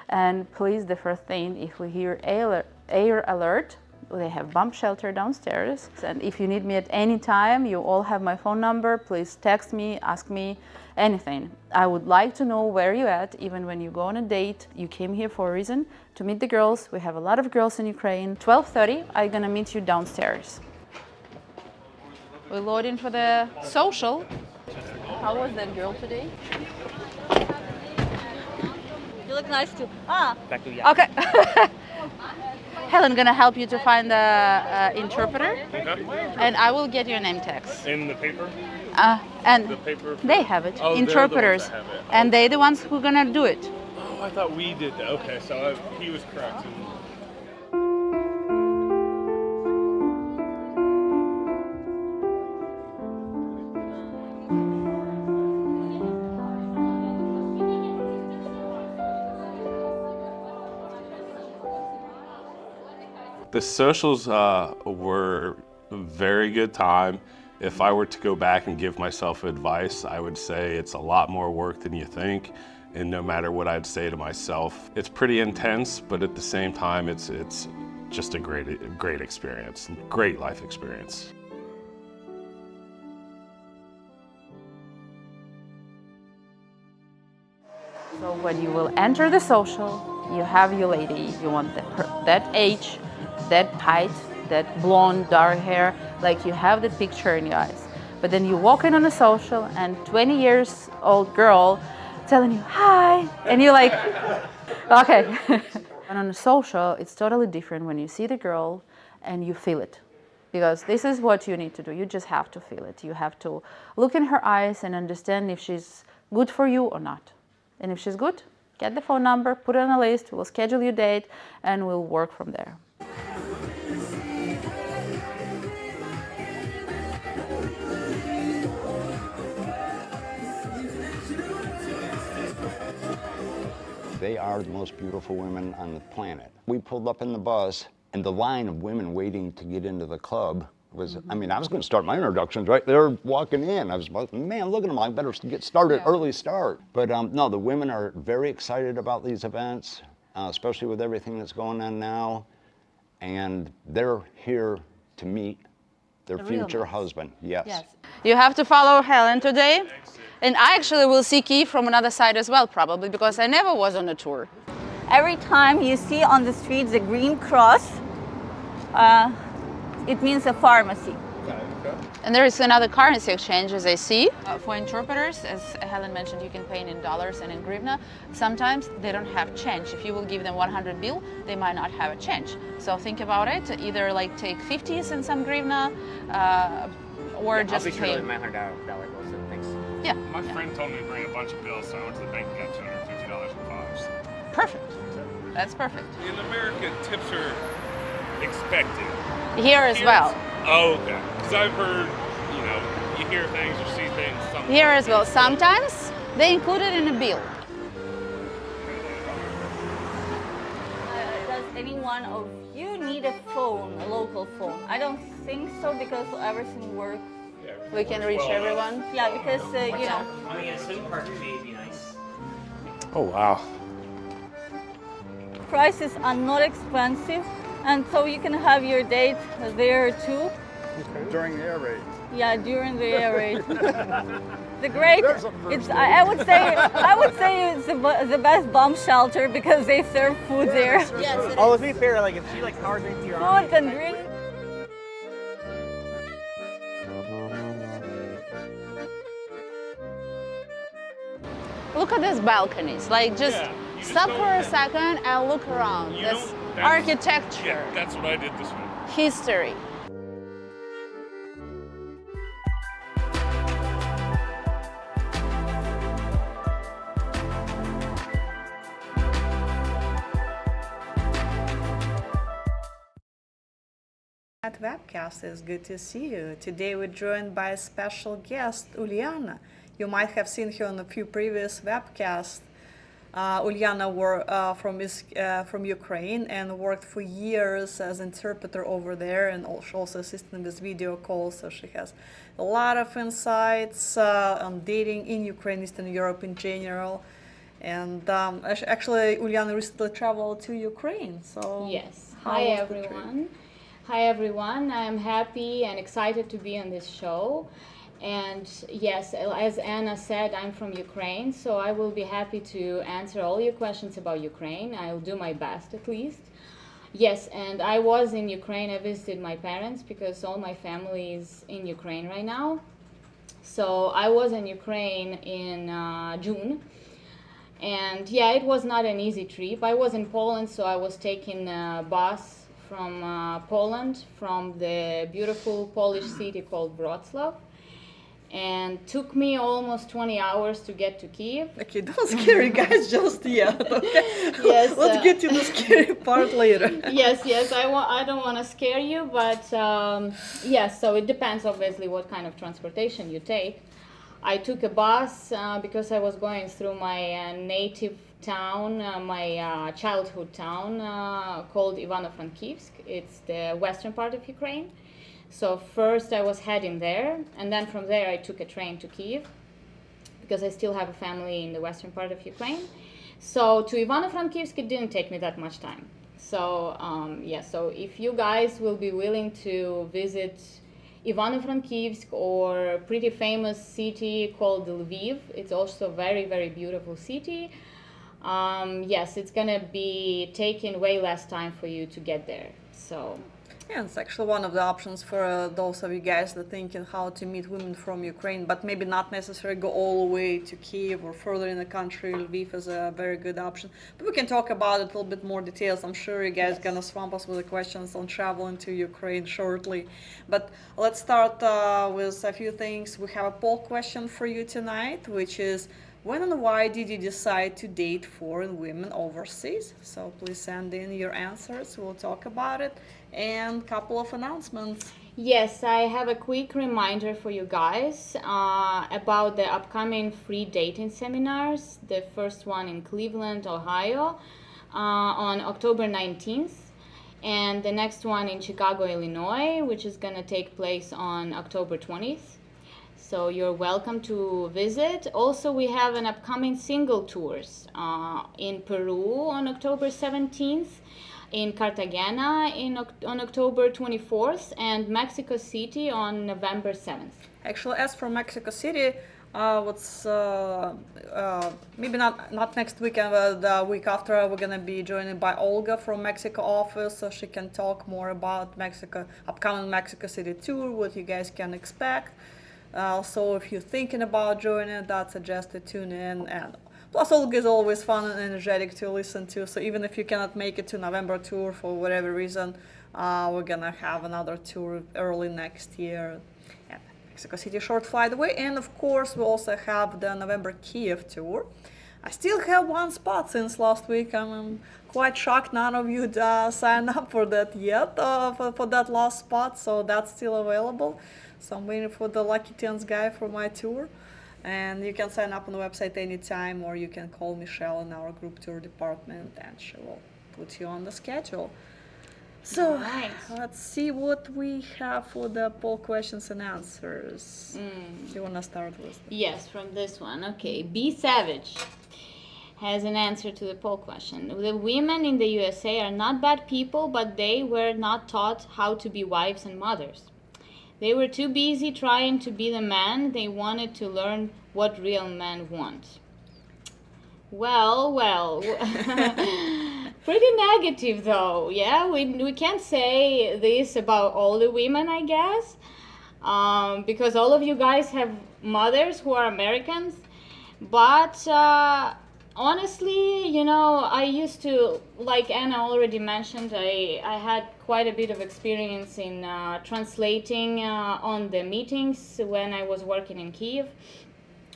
And please, the first thing, if we hear air alert, they have bomb shelter downstairs. And if you need me at any time, you all have my phone number. Please text me, ask me anything. I would like to know where you're at, even when you go on a date. You came here for a reason, to meet the girls. We have a lot of girls in Ukraine. 12:30, I'm gonna meet you downstairs. We're loading for the social. How was that girl today? You look nice too. Okay. Helen gonna help you to find the interpreter, and I will get your name tags. In the paper? And The paper? they have it. Oh, Interpreters, they're the ones that have it. and they're the ones who are gonna do it. Oh, I thought we did that. Okay, so he was correct. The socials were a very good time. If I were to go back and give myself advice, I would say it's a lot more work than you think. And no matter what I'd say to myself, it's pretty intense, but at the same time, it's just a great experience, great life experience. So when you will enter the social, you have your lady. You want that age, that height, that blonde, dark hair, like you have the picture in your eyes. But then you walk in on a social and 20 years old girl telling you, hi, and you're like, okay. And on a social, it's totally different when you see the girl and you feel it. Because this is what you need to do. You just have to feel it. You have to look in her eyes and understand if she's good for you or not. And if she's good, get the phone number, put it on a list, we'll schedule your date, and we'll work from there. They are the most beautiful women on the planet. We pulled up in the bus, and the line of women waiting to get into the club was, I mean, I was going to start my introductions right there walking in. I was like, man, look at them, I better get started, early start. But no, the women are very excited about these events, especially with everything that's going on now. And they're here to meet their future husband, yes. You have to follow Helen today. And I actually will see Kiev from another side as well, probably, because I never was on a tour. Every time you see on the streets the green cross, it means a pharmacy. And there is another currency exchange, as I see. For interpreters, as Helen mentioned, you can pay in dollars and in hryvnia. Sometimes they don't have change. If you will give them 100 bill, they might not have a change. So think about it. Either like take 50s and some hryvnia, or just pay. My $100 bills and things. Yeah. My friend told me to bring a bunch of bills, so I went to the bank and got $250 in fives. Perfect. That's perfect. In America, tips are expected. Here as well. Oh, okay. Because I've heard, you hear things or see things. Here as well. Sometimes they include it in a bill. Does any one of you need a phone, a local phone? I don't think so, because everything works. We can reach everyone. Yeah, because, I mean, a SIM card fee would be nice. Oh, wow. prices are not expensive, and so you can have your date there too. During the air raid. Yeah, during the air raid. The great, it's I would say it's the best bomb shelter because they serve food there. Yes, let's be fair. Like if she powers into your Food and drink. Look at these balconies. Like just stop for a second and look around. This architecture. Yeah, that's what I did this one. History. At webcast, it's good to see you. Today we're joined by a special guest, Uliana. You might have seen her on a few previous webcasts. Uliana from Ukraine and worked for years as interpreter over there, and also assisting with video calls. So she has a lot of insights on dating in Ukraine, Eastern Europe in general. And actually, Uliana recently traveled to Ukraine. So Yes. how Hi was the trip? everyone. Hi everyone. I'm happy and excited to be on this show. And yes, as Anna said, I'm from Ukraine, so I will be happy to answer all your questions about Ukraine. I'll do my best at least. Yes, and I was in Ukraine. I visited my parents because all my family is in Ukraine right now. So I was in Ukraine in June. And yeah, it was not an easy trip. I was in Poland, so I was taking a bus from Poland, from the beautiful Polish city called Wrocław. And took me almost 20 hours to get to Kiev. Okay, don't scare you guys just yet. Okay, Yes, let's get to the scary part later. Yes, I don't want to scare you, but yes, so it depends obviously what kind of transportation you take. I took a bus because I was going through my native town, my childhood town called Ivano-Frankivsk. It's the western part of Ukraine. So first I was heading there, and then from there I took a train to Kiev because I still have a family in the western part of Ukraine. So to Ivano-Frankivsk it didn't take me that much time. So yeah, so if you guys will be willing to visit Ivano-Frankivsk or a pretty famous city called Lviv, it's also a very, very beautiful city. Yes, it's gonna be taking way less time for you to get there. So Yeah, it's actually one of the options for those of you guys that are thinking how to meet women from Ukraine, but maybe not necessarily go all the way to Kiev or further in the country. Lviv is a very good option. But we can talk about it a little bit more details. I'm sure you guys gonna swamp us with the questions on traveling to Ukraine shortly. But let's start with a few things. We have a poll question for you tonight, which is, when and why did you decide to date foreign women overseas? So please send in your answers. We'll talk about it. And a couple of announcements. yes, I have a quick reminder for you guys about the upcoming free dating seminars. The first one in Cleveland, Ohio, on October 19th, and the next one in Chicago, Illinois, which is going to take place on October 20th. So you're welcome to visit. Also, we have an upcoming single tours in Peru on October 17th, in Cartagena on October 24th, and Mexico City on November 7th. Actually, as for Mexico City, what's maybe not next weekend, but the week after, we're gonna be joined by Olga from Mexico office, so she can talk more about Mexico, upcoming Mexico City tour, what you guys can expect. So if you're thinking about joining, I'd suggest to tune in. And plus, Olga is always fun and energetic to listen to. So even if you cannot make it to November tour for whatever reason, we're gonna have another tour early next year. Yeah, Mexico City, short flight away. And of course, we also have the November Kiev tour. I still have one spot since last week. I'm quite shocked none of you signed up for that yet, for that last spot. So that's still available. So I'm waiting for the Lucky Tens guy for my tour. And you can sign up on the website anytime, or you can call Michelle in our group tour department and she will put you on the schedule. So Right. let's see what we have for the poll questions and answers. Do you want to start with? Yes, from this one. Okay, B Savage has an answer to the poll question. The women in the USA are not bad people, but they were not taught how to be wives and mothers. They were too busy trying to be the man. They wanted to learn what real men want. Well, pretty negative though. Yeah, we can't say this about all the women, I guess, because all of you guys have mothers who are Americans. But honestly, you know, I used to, like Anna already mentioned, I had quite a bit of experience in translating on the meetings when I was working in Kiev.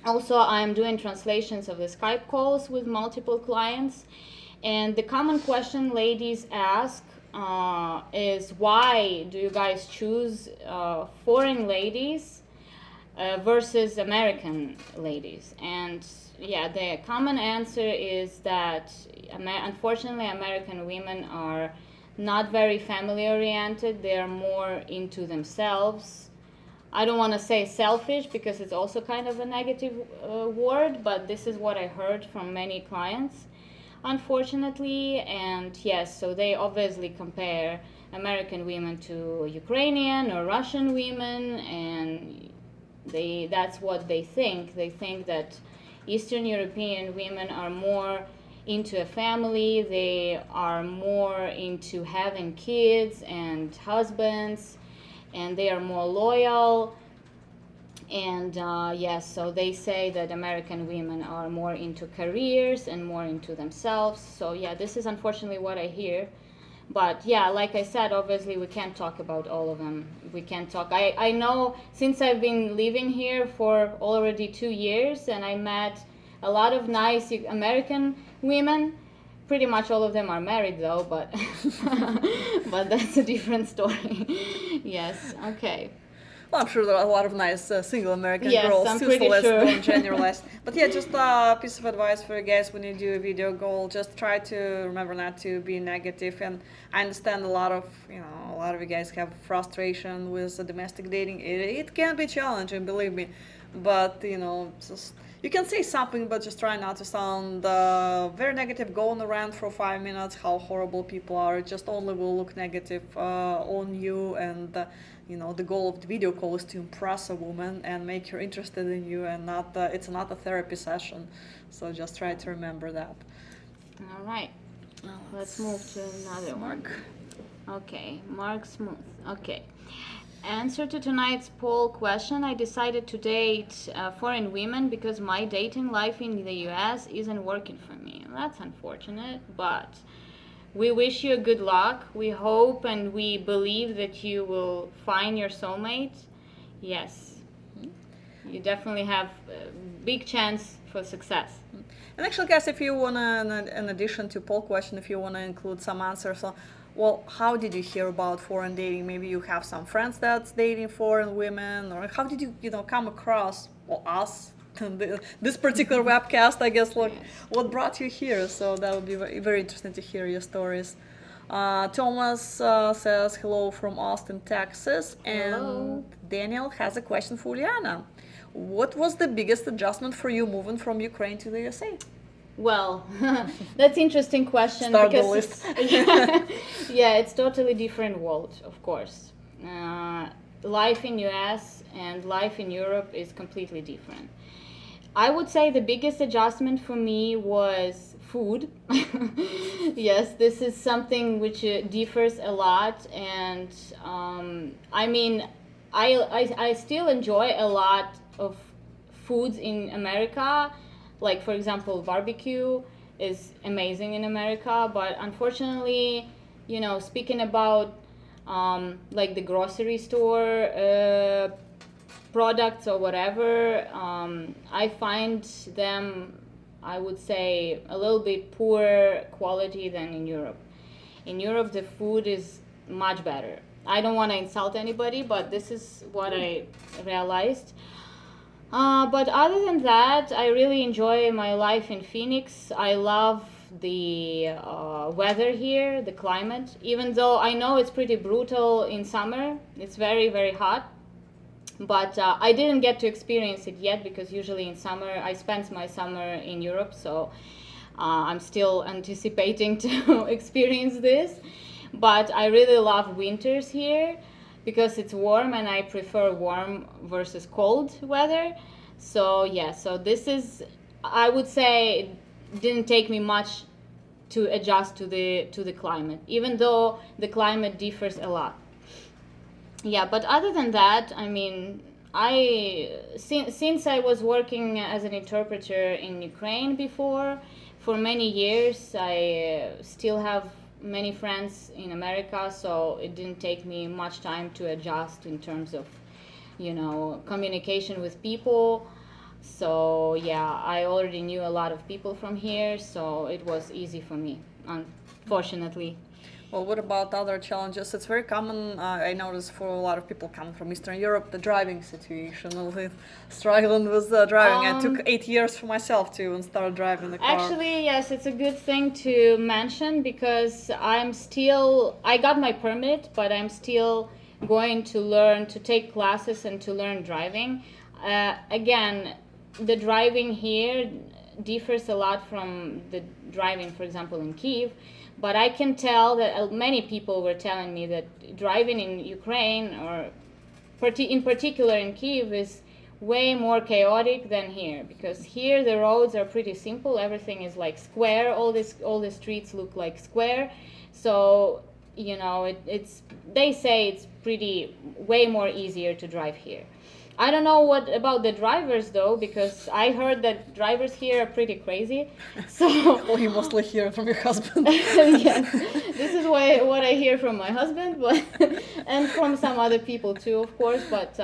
Also, I'm doing translations of the Skype calls with multiple clients. And the common question ladies ask is, why do you guys choose foreign ladies versus American ladies? And yeah, the common answer is that unfortunately American women are not very family oriented. They are more into themselves. I don't want to say selfish because it's also kind of a negative word, but this is what I heard from many clients, unfortunately. And yes, so they obviously compare American women to Ukrainian or Russian women, and that's what they think. They think that Eastern European women are more into a family, they are more into having kids and husbands, and they are more loyal. And yes, so they say that American women are more into careers and more into themselves. So yeah, this is unfortunately what I hear. But yeah, like I said, obviously we can't talk about all of them. We can't talk. I know since I've been living here for already 2 years, and I met a lot of nice American women. Pretty much all of them are married though, but but that's a different story. Yes, okay. Well, I'm sure there are a lot of nice single American Yes, girls I'm too, pretty so let's sure. don't generalize. But yeah, just a piece of advice for you guys when you do a video goal, just try to remember not to be negative. And I understand a lot of you guys have frustration with domestic dating. It can be challenging, believe me. But just you can say something, but just try not to sound very negative. Go on a rant for 5 minutes, how horrible people are. It just only will look negative on you. And the goal of the video call is to impress a woman and make her interested in you, and not it's not a therapy session. So just try to remember that. All right. Let's move to another one. Okay, Mark Smooth. Okay. Answer to tonight's poll question: I decided to date foreign women because my dating life in the US isn't working for me. That's unfortunate, but we wish you good luck. We hope and we believe that you will find your soulmate. Yes, you definitely have a big chance for success. And actually, guys, if you wanna, in addition to poll question, if you wanna include some answers on, well, how did you hear about foreign dating? Maybe you have some friends that's dating foreign women, or how did you, come across, well, us, this particular webcast, I guess, what brought you here? So that would be very, very interesting to hear your stories. Thomas says hello from Austin, Texas, and Hello. Daniel has a question for Uliana. What was the biggest adjustment for you moving from Ukraine to the USA? Well, that's interesting question. Start the because list. yeah, it's totally different world, of course. Life in US and life in Europe is completely different. I would say the biggest adjustment for me was food. Yes, this is something which differs a lot, and I mean, I still enjoy a lot of foods in America. Like, for example, barbecue is amazing in America, but unfortunately, speaking about like the grocery store products or whatever, I find them, I would say, a little bit poorer quality than in Europe. In Europe, the food is much better. I don't want to insult anybody, but this is what I realized. But other than that, I really enjoy my life in Phoenix. I love the weather here, the climate, even though I know it's pretty brutal in summer. It's very, very hot. But I didn't get to experience it yet, because usually in summer, I spend my summer in Europe, so I'm still anticipating to experience this. But I really love winters here, because it's warm and I prefer warm versus cold weather. So yeah, so this is, I would say, it didn't take me much to adjust to the climate, even though the climate differs a lot. Yeah, but other than that, I mean, since I was working as an interpreter in Ukraine before, for many years, I still have many friends in America, so it didn't take me much time to adjust in terms of, communication with people. So yeah, I already knew a lot of people from here, so it was easy for me, unfortunately. Well, what about other challenges? It's very common, I noticed, for a lot of people coming from Eastern Europe, the driving situation, struggling with driving. It took 8 years for myself to start driving the car. Actually, yes, it's a good thing to mention, because I got my permit, but I'm still going to learn to take classes and to learn driving. Again, the driving here differs a lot from the driving, for example, in Kiev. But I can tell that many people were telling me that driving in Ukraine, or in particular in Kiev, is way more chaotic than here, because here the roads are pretty simple. Everything is like square. All the streets look like square. So you know, they say it's way more easier to drive here. I don't know what about the drivers though, because I heard that drivers here are pretty crazy. So Well, you mostly hear it from your husband. yes, this is what I hear from my husband, but and from some other people too, of course. But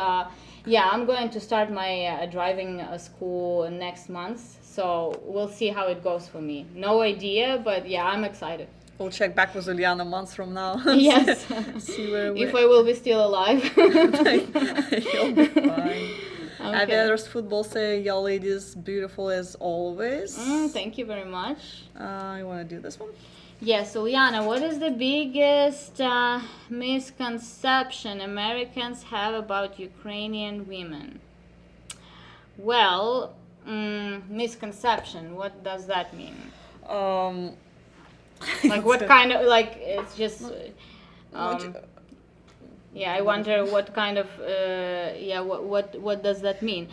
yeah, I'm going to start my driving school next month, so we'll see how it goes for me. No idea, but yeah, I'm excited. We'll check back with Uliana months from now. Yes, See where if I will be still alive. You'll be fine. Okay. Aviators Football say your ladies beautiful as always. Thank you very much. You want to do this one? Yes, Uliana, what is the biggest misconception Americans have about Ukrainian women? Well, misconception, what does that mean? Like what kind of, like, it's just, yeah, I wonder what kind of, yeah, what does that mean?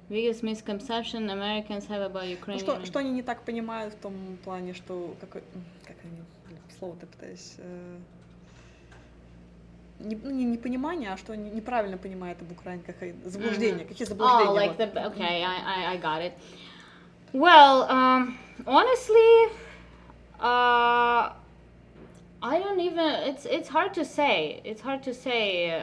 Biggest misconception Americans have about Ukrainian. Что они не так понимают в том плане, что как они, слово-то пытаюсь, не понимание, а что они неправильно понимают об Украине, какие заблуждения, какие заблуждения. Oh, like okay, I got it. Well, honestly, I don't even. It's hard to say. It's hard to say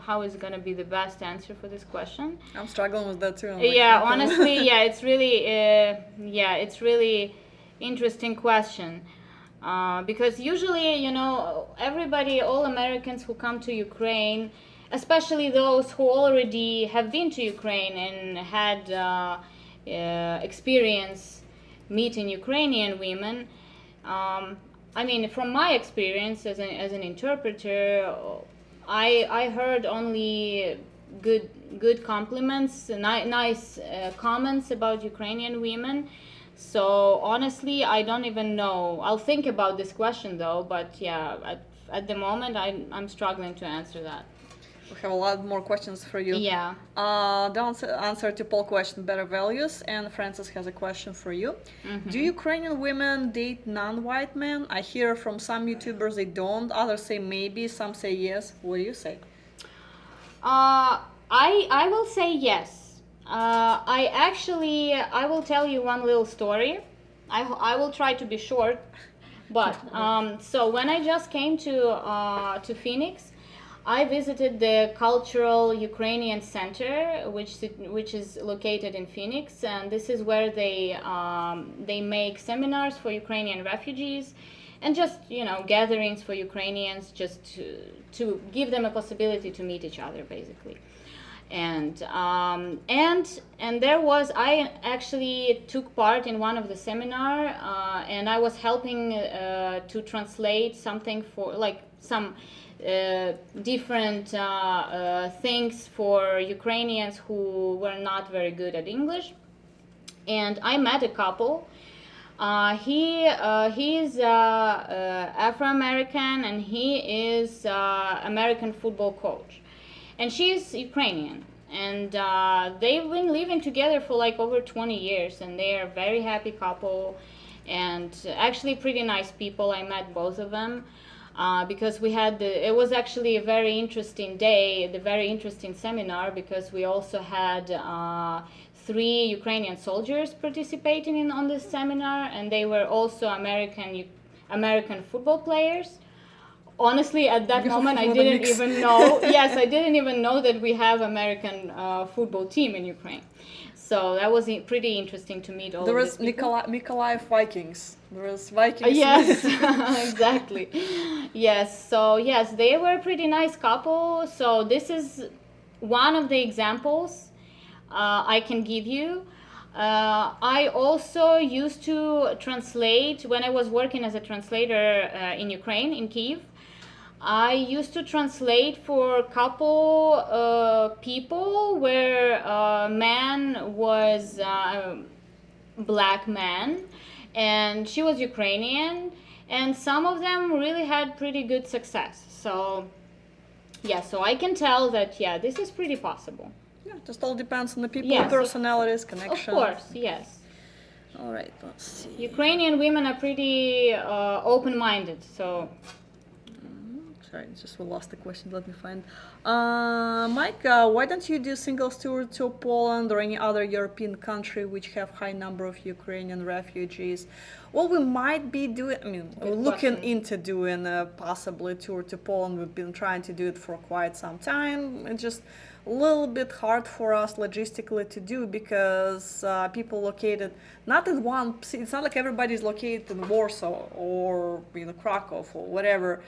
how is gonna be the best answer for this question. I'm struggling with that too. Yeah, honestly, yeah, it's really interesting question. Because usually, you know, all Americans who come to Ukraine, especially those who already have been to Ukraine and had experience meeting Ukrainian women. I mean, from my experience as an interpreter, I heard only good compliments, nice comments about Ukrainian women. So honestly, I don't even know. I'll think about this question though, but yeah, at the moment I'm struggling to answer that. We have a lot more questions for you. Yeah. The answer to poll question, better values, and Francis has a question for you. Do Ukrainian women date non-white men? I hear from some YouTubers they don't, others say maybe, some say yes. What do you say? I will say yes. I will tell you one little story. I will try to be short, but so when I just came to Phoenix, I visited the Cultural Ukrainian Center, which is located in Phoenix, and this is where they make seminars for Ukrainian refugees, and just, you know, gatherings for Ukrainians, just to give them a possibility to meet each other, basically. And there was, I actually took part in one of the seminar, and I was helping to translate something for, like, some different things for Ukrainians who were not very good at English. And I met a couple. He's Afro-American, and he is American football coach. And she's Ukrainian, and they've been living together for like over 20 years, and they are a very happy couple, and actually pretty nice people. I met both of them because it was actually a very interesting day, the very interesting seminar, because we also had 3 Ukrainian soldiers participating on this seminar, and they were also American football players. Honestly, at that moment, I didn't even know. Yes, I didn't even know that we have American football team in Ukraine. So that was pretty interesting to meet all there of is these people. Mykolaiv Vikings. There is Vikings. Yes, exactly. Yes, so yes, they were a pretty nice couple. So this is one of the examples I can give you. I also used to translate when I was working as a translator in Ukraine, in Kiev. I used to translate for a couple people where man was black man and she was Ukrainian, and some of them really had pretty good success. So yeah, so I can tell that yeah, this is pretty possible. Yeah, just all depends on the people, Yes, personalities, Of connections. course, yes. All right, let's see. Ukrainian women are pretty open-minded, so Sorry, just we lost the question. Let me find. Mike, why don't you do single tour to Poland or any other European country which have high number of Ukrainian refugees? Well, we might be doing. I mean, we're looking question. into doing possibly tour to Poland. We've been trying to do it for quite some time. It's just a little bit hard for us logistically to do because people located not in one. It's not like everybody's located in Warsaw or Krakow or whatever.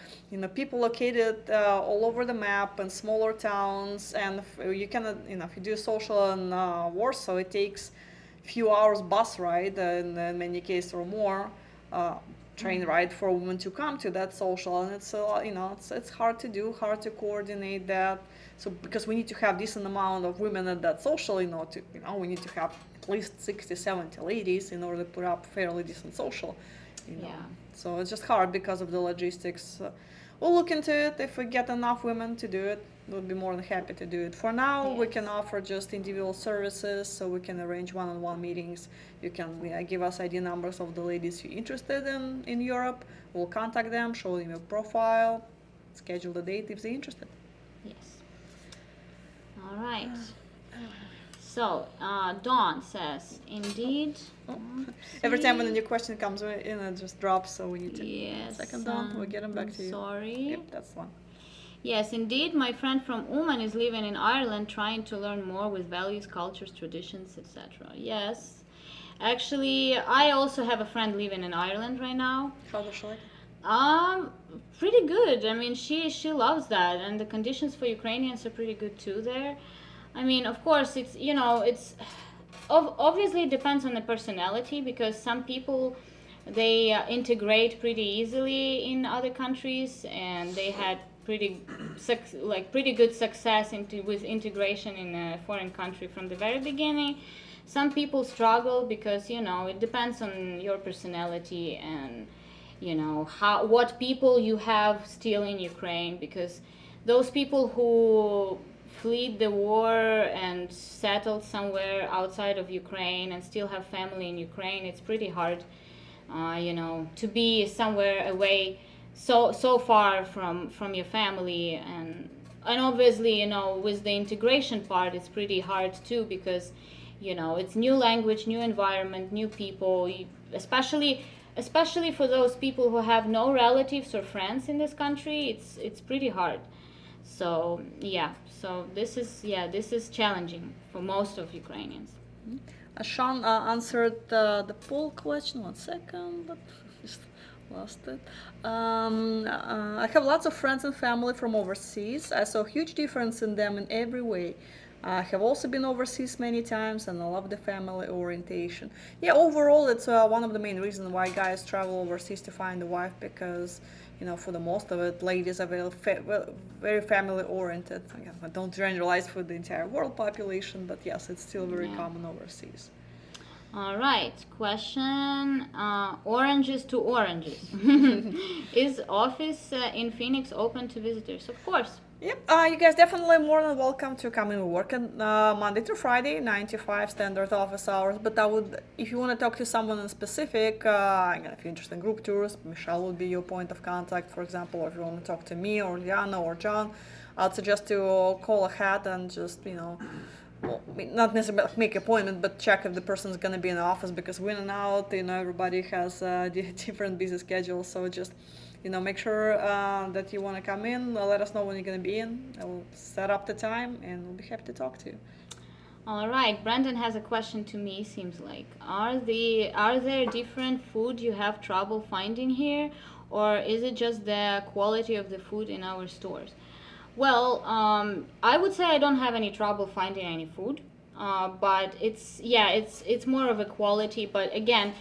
People located all over the map in smaller towns, and you cannot. If you do social in Warsaw, it takes few hours bus ride in many cases or more. Train ride for a woman to come to that social, and it's hard to do, hard to coordinate that. So because we need to have decent amount of women at that social, we need to have at least 60, 70 ladies in order to put up fairly decent social. Yeah. So it's just hard because of the logistics. We'll look into it. If we get enough women to do it, we'll be more than happy to do it. For now, we can offer just individual services, so we can arrange one-on-one meetings. You can give us ID numbers of the ladies you're interested in Europe. We'll contact them, show them your profile, schedule the date if they're interested. yes. All right. So Dawn says, indeed. Every time when a new question comes in, it just drops, so we need to. Yes. Second, Dawn, we'll get them back to you. Sorry. Yep, that's one. Yes, indeed. My friend from Uman is living in Ireland, trying to learn more with values, cultures, traditions, etc. Yes. Actually, I also have a friend living in Ireland right now. How does she like it? Pretty good. I mean, she loves that, and the conditions for Ukrainians are pretty good too there. I mean, of course, it's obviously it depends on the personality, because some people they integrate pretty easily in other countries, and they had pretty good success with integration in a foreign country from the very beginning. Some people struggle because it depends on your personality and what people you have still in Ukraine, because those people who fled the war and settled somewhere outside of Ukraine and still have family in Ukraine, it's pretty hard to be somewhere away so far from your family, and obviously with the integration part it's pretty hard too, because it's new language, new environment, new people, especially for those people who have no relatives or friends in this country. It's pretty hard. So yeah, so this is challenging for most of Ukrainians. Sean answered the poll question. 1 second, but just lost it. I have lots of friends and family from overseas. I saw a huge difference in them in every way. I have also been overseas many times, and I love the family orientation. Yeah, overall, it's one of the main reasons why guys travel overseas to find a wife, because for the most of it, ladies are very family oriented. Again, I don't generalize for the entire world population, but yes, it's still very common overseas. All right, question, oranges to oranges. Is office in Phoenix open to visitors? Of course. Yep, you guys definitely more than welcome to come in. We work on Monday through Friday, 9 to 5 standard office hours. But if you want to talk to someone in specific, again, if you're interested in group tours, Michelle will be your point of contact, for example. Or if you want to talk to me or Liana or John, I'd suggest to call ahead and just, not necessarily make an appointment, but check if the person's going to be in the office, because in and out, everybody has different busy schedules. So just make sure that you want to come in. Let us know when you're going to be in. I will set up the time, and we'll be happy to talk to you. All right, Brandon has a question to me. Seems like are there different food you have trouble finding here, or is it just the quality of the food in our stores? Well, I would say I don't have any trouble finding any food, but it's more of a quality. But again,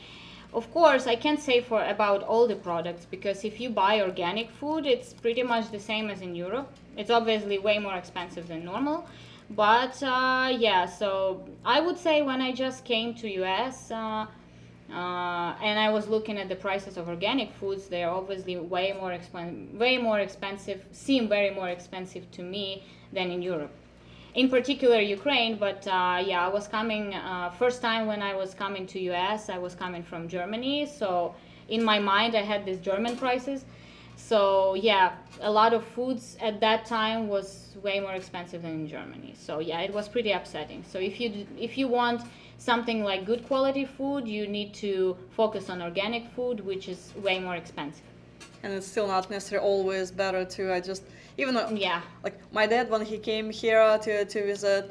Of course, I can't say for about all the products, because if you buy organic food, it's pretty much the same as in Europe. It's obviously way more expensive than normal, but yeah. So I would say when I just came to US and I was looking at the prices of organic foods, they're obviously way more expensive. Seem very more expensive to me than in Europe, in particular Ukraine. But yeah, I was coming first time when I was coming to US, I was coming from Germany, so in my mind I had these German prices. So yeah, a lot of foods at that time was way more expensive than in Germany. So yeah, it was pretty upsetting. So if you want something like good quality food, you need to focus on organic food, which is way more expensive. And it's still not necessarily always better to even though, Yeah. like my dad, when he came here to visit,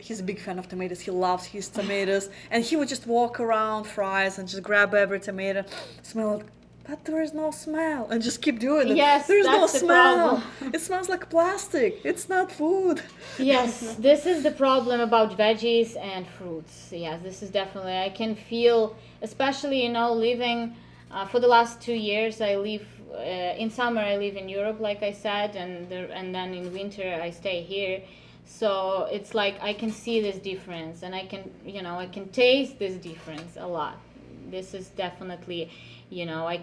he's a big fan of tomatoes. He loves his tomatoes, and he would just walk around fries and just grab every tomato, smell it, but there is no smell, and just keep doing it. Yes, There's no that's the smell. problem. It smells like plastic. It's not food. Yes, this is the problem about veggies and fruits. Yes, this is definitely, I can feel, especially, you know, living for the last 2 years, I live in summer I live in Europe, like I said, and then in winter I stay here. So it's like I can see this difference, and I can taste this difference a lot. This is definitely, I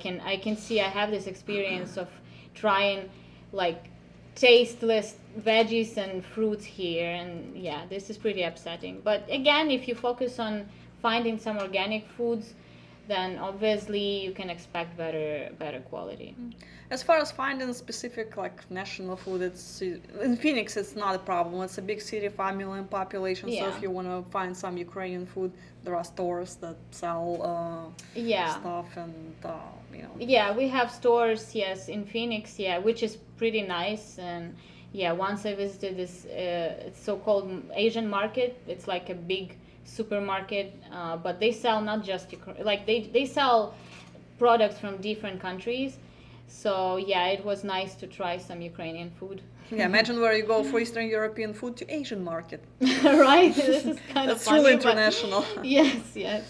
can see, I have this experience of trying like tasteless veggies and fruits here, and yeah, this is pretty upsetting. But again, if you focus on finding some organic foods, then obviously you can expect better quality. As far as finding specific like national food, it's in Phoenix. It's not a problem. It's a big city, 5 million population. So Yeah. if you want to find some Ukrainian food, there are stores that sell Yeah. stuff, and Yeah, we have stores, yes, in Phoenix, yeah, which is pretty nice. And yeah, once I visited this it's so-called Asian market. It's like a big supermarket, but they sell not just like they sell products from different countries. So yeah, it was nice to try some Ukrainian food. yeah. Imagine where you go for Eastern European food to Asian market. Right, this is kind of That's funny, really but- international. yes.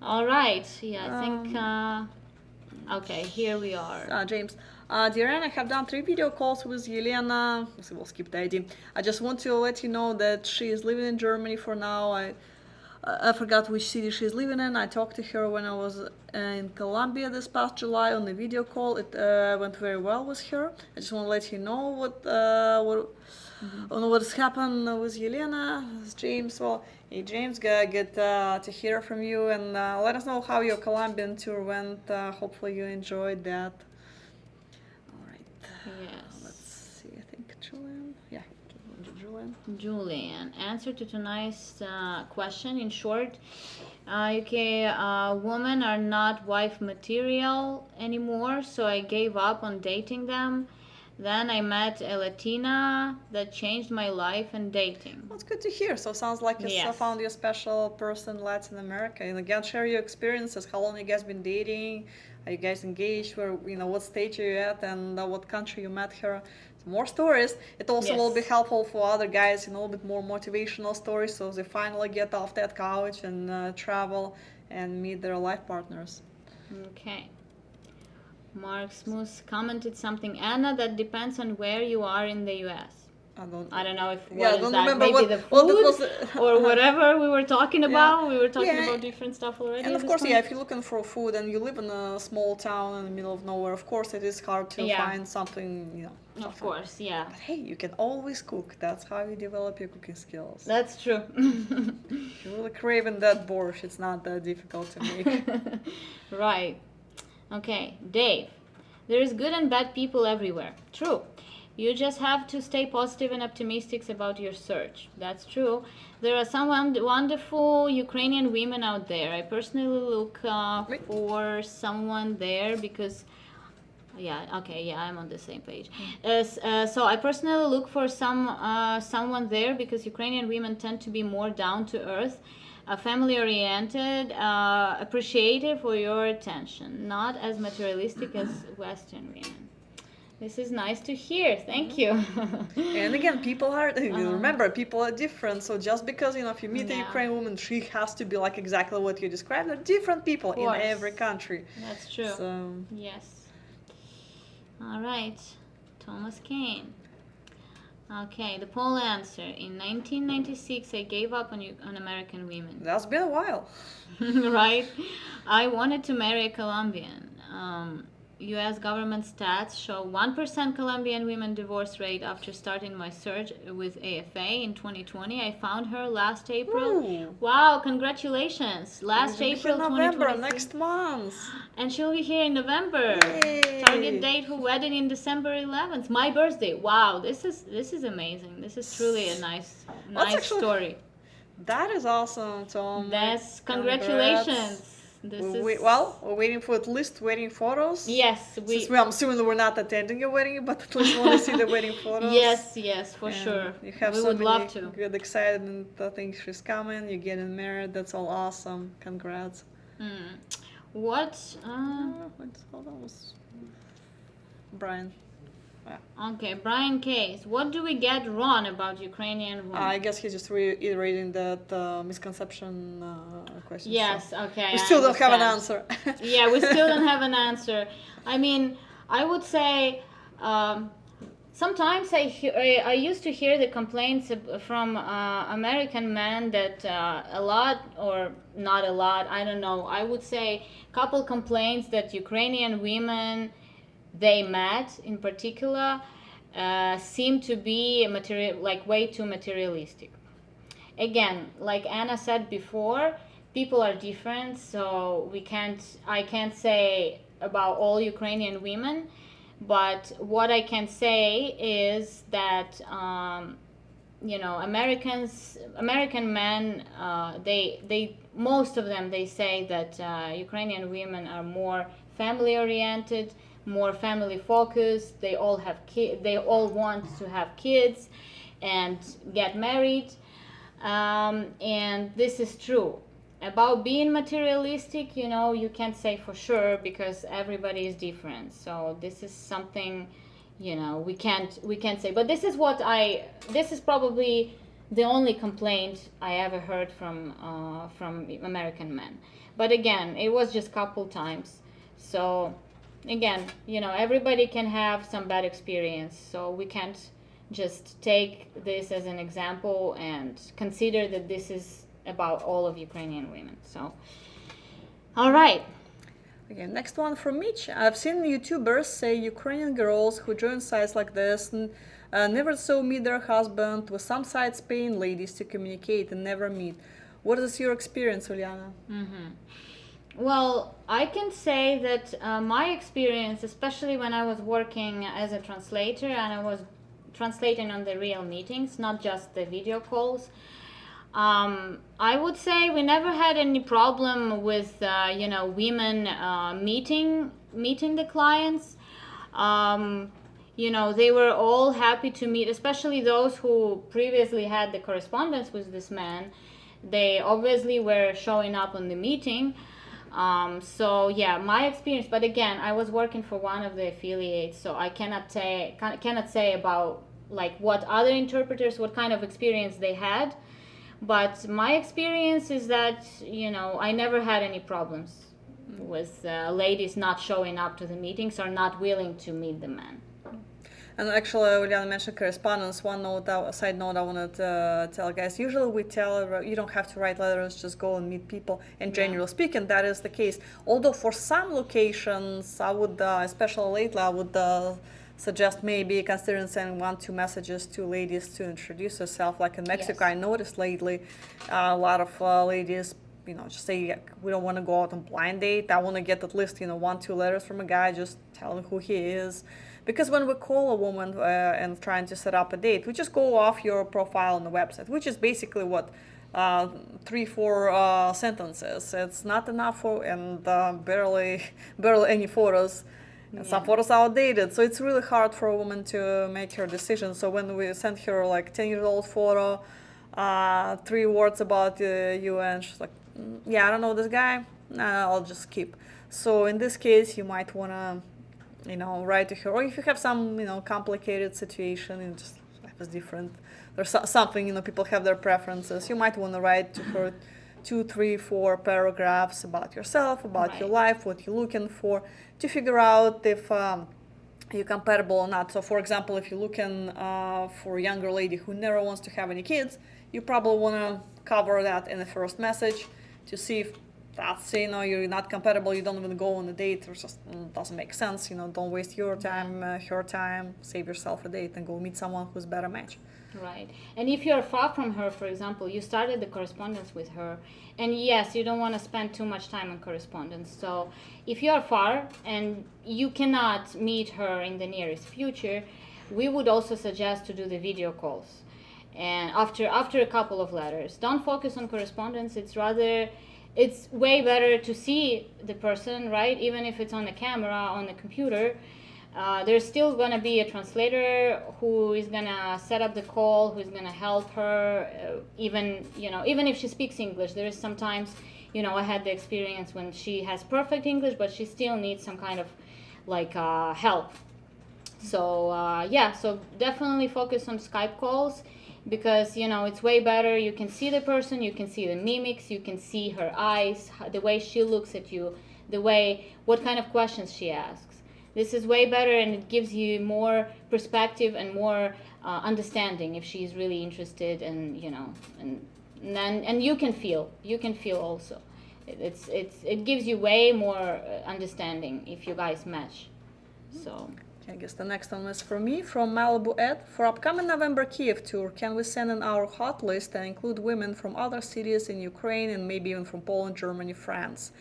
All right, yeah, I think okay, here we are. James. Dear Anne, I have done 3 video calls with Yelena. So we'll skip the ID. I just want to let you know that she is living in Germany for now. I forgot which city she's living in. I talked to her when I was in Colombia this past July on the video call. It went very well with her. I just want to let you know what's happened with Yelena. James, well, hey James, good to hear from you, and let us know how your Colombian tour went. Hopefully you enjoyed that. Yes. Let's see, I think Julian. Yeah, Julian. Julian, answer to tonight's question in short. UK women are not wife material anymore, so I gave up on dating them. Then I met a Latina that changed my life and dating. Well, it's good to hear. So sounds like you Yes. found your special person in Latin America. And again, share your experiences. How long you guys been dating? Are you guys engaged? Where what stage are you at, and what country you met her? So more stories. It also will be Yes. helpful for other guys. A little bit more motivational stories, so they finally get off that couch and travel and meet their life partners. Okay. Mark Smooth commented something. Anna, that depends on where you are in the US. I don't know if Yeah, I what is don't that, remember maybe what- the what it food was, or whatever we were talking about. We were talking Yeah. about different stuff already. And at of this course, point. yeah, if you're looking for food and you live in a small town in the middle of nowhere, of course it is hard to Yeah. find something, Of something. course, yeah. But hey, you can always cook. That's how you develop your cooking skills. That's true. If you're really craving that borscht, it's not that difficult to make. Right. Okay, Dave. There is good and bad people everywhere. True. You just have to stay positive and optimistic about your search. That's true. There are some wonderful Ukrainian women out there. I personally look for someone there because I'm on the same page. So I personally look for someone there because Ukrainian women tend to be more down to earth, family oriented, appreciative for your attention, not as materialistic as Western women. This is nice to hear. Thank you. And again, people are, remember, people are different. So just because, if you meet a Yeah. Ukrainian woman, she has to be like exactly what you described. They're different people in course. every country. That's true. So, Yes. All right. Thomas Kane. Okay, the poll answer. In 1996, I gave up on American women. that's been a while. Right? I wanted to marry a Colombian. U.S. government stats show 1% Colombian women divorce rate. After starting my search with AFA in 2020, I found her last April. Ooh. Wow, congratulations. Last She'll be April here November, 2023. next month. And she'll be here in November. Yay. Target date for wedding in December 11th. My birthday. Wow, this is amazing. This is truly a nice actually- story. That is awesome, Tom. That's Congrats. congratulations. This is We're waiting for at least wedding photos. yes, Since I'm assuming that we're not attending your wedding, but at least want to see the wedding photos. yes, for And sure. You have We so would many love to. good excitement. I think she's coming. You're getting married. That's all awesome. Congrats. What? Hold on. Brian. Okay, Brian Case. What do we get wrong about Ukrainian women? I guess he's just reiterating that misconception question. Yes. so Okay. We I still don't have an understand. answer. Yeah, we still don't have an answer. I mean, I would say sometimes I used to hear the complaints from American men that a lot, or not a lot, I don't know. I would say couple complaints that Ukrainian women they met in particular seem to be way too materialistic. Again, like Anna said before, people are different, so I can't say about all Ukrainian women, but what I can say is that American men, they most of them they say that Ukrainian women are more family oriented, more family focused. They all have they all want to have kids and get married, and this is true. About being materialistic, you can't say for sure because everybody is different. So this is something, we can't say. But this is probably the only complaint I ever heard from American men. But again, it was just couple times. So again, everybody can have some bad experience. So we can't just take this as an example and consider that this is about all of Ukrainian women. So, all right. Okay, next one from Mitch. I've seen YouTubers say Ukrainian girls who join sites like this never saw meet their husband, with some sites paying ladies to communicate and never meet. What is your experience, Uliana? Well, I can say that my experience, especially when I was working as a translator and I was translating on the real meetings, not just the video calls, I would say we never had any problem with women meeting the clients. They were all happy to meet, especially those who previously had the correspondence with this man. They obviously were showing up on the meeting. So yeah, my experience, but again, I was working for one of the affiliates, so I cannot say about like what other interpreters, what kind of experience they had. But my experience is that, I never had any problems with ladies not showing up to the meetings or not willing to meet the man. And actually, Uliana mentioned correspondence. Side note I wanted to tell guys. Usually we tell you don't have to write letters, just go and meet people. And generally speaking, that is the case. Although for some locations, I would, especially lately, I would suggest maybe considering sending 1-2 messages to ladies to introduce herself. Like in Mexico, Yes. I noticed lately a lot of ladies, just say we don't want to go out on blind date. I want to get at least 1-2 letters from a guy, just telling who he is. Because when we call a woman and trying to set up a date, we just go off your profile on the website, which is basically what 3-4 sentences. It's not enough and barely any photos. And some photos are outdated, so it's really hard for a woman to make her decision. So when we send her like 10-year-old photo, 3 words about you, and she's like, yeah, I don't know this guy, I'll just skip. So in this case, you might want to write to her. Or if you have some, complicated situation, just life is different. There's something, people have their preferences. You might want to write to her 2, 3, 4 paragraphs about yourself, about your life, what you're looking for, to figure out if you're compatible or not. So, for example, if you're looking for a younger lady who never wants to have any kids, you probably want to cover that in the first message to see if that's, you're not compatible, you don't even go on a date, it just doesn't make sense. Don't waste your time, her time, save yourself a date and go meet someone who's better match. Right. And if you're far from her, for example, you started the correspondence with her, and yes, you don't want to spend too much time on correspondence. So if you are far and you cannot meet her in the nearest future, we would also suggest to do the video calls. And after a couple of letters, don't focus on correspondence. It's way better to see the person, right? Even if it's on the camera, on the computer. There's still going to be a translator who is going to set up the call, who's going to help her, even if she speaks English. There is sometimes, I had the experience when she has perfect English, but she still needs some kind of help. So so definitely focus on Skype calls, because it's way better. You can see the person, you can see the mimics, you can see her eyes, the way she looks at you, what kind of questions she asks. This is way better, and it gives you more perspective and more understanding if she's really interested, and you can feel also. It gives you way more understanding if you guys match. So I guess the next one is from me, from Malibu Ed. For upcoming November Kiev tour, can we send in our hot list and include women from other cities in Ukraine and maybe even from Poland, Germany, France?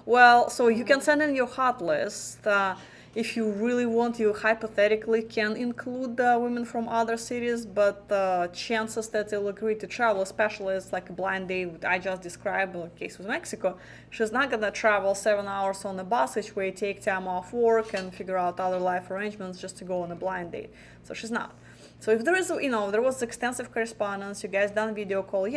Well, so you can send in your hot list. If you really want, you hypothetically can include women from other cities, but the chances that they'll agree to travel, especially as like a blind date I just described in the case with Mexico, she's not going to travel 7 hours on the bus each way, take time off work and figure out other life arrangements just to go on a blind date. So she's not. So if there is, there was extensive correspondence, you guys done video call,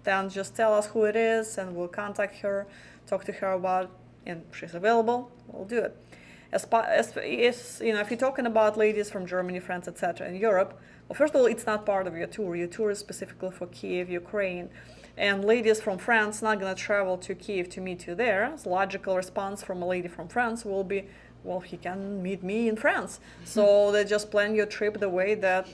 then just tell us who it is and we'll contact her, talk to her about it, and if she's available, we'll do it. If you're talking about ladies from Germany, France, etc. in Europe, well, first of all, it's not part of your tour. Your tour is specifically for Kiev, Ukraine. And ladies from France not going to travel to Kiev to meet you there. The logical response from a lady from France will be, well, he can meet me in France. So they just plan your trip the way that,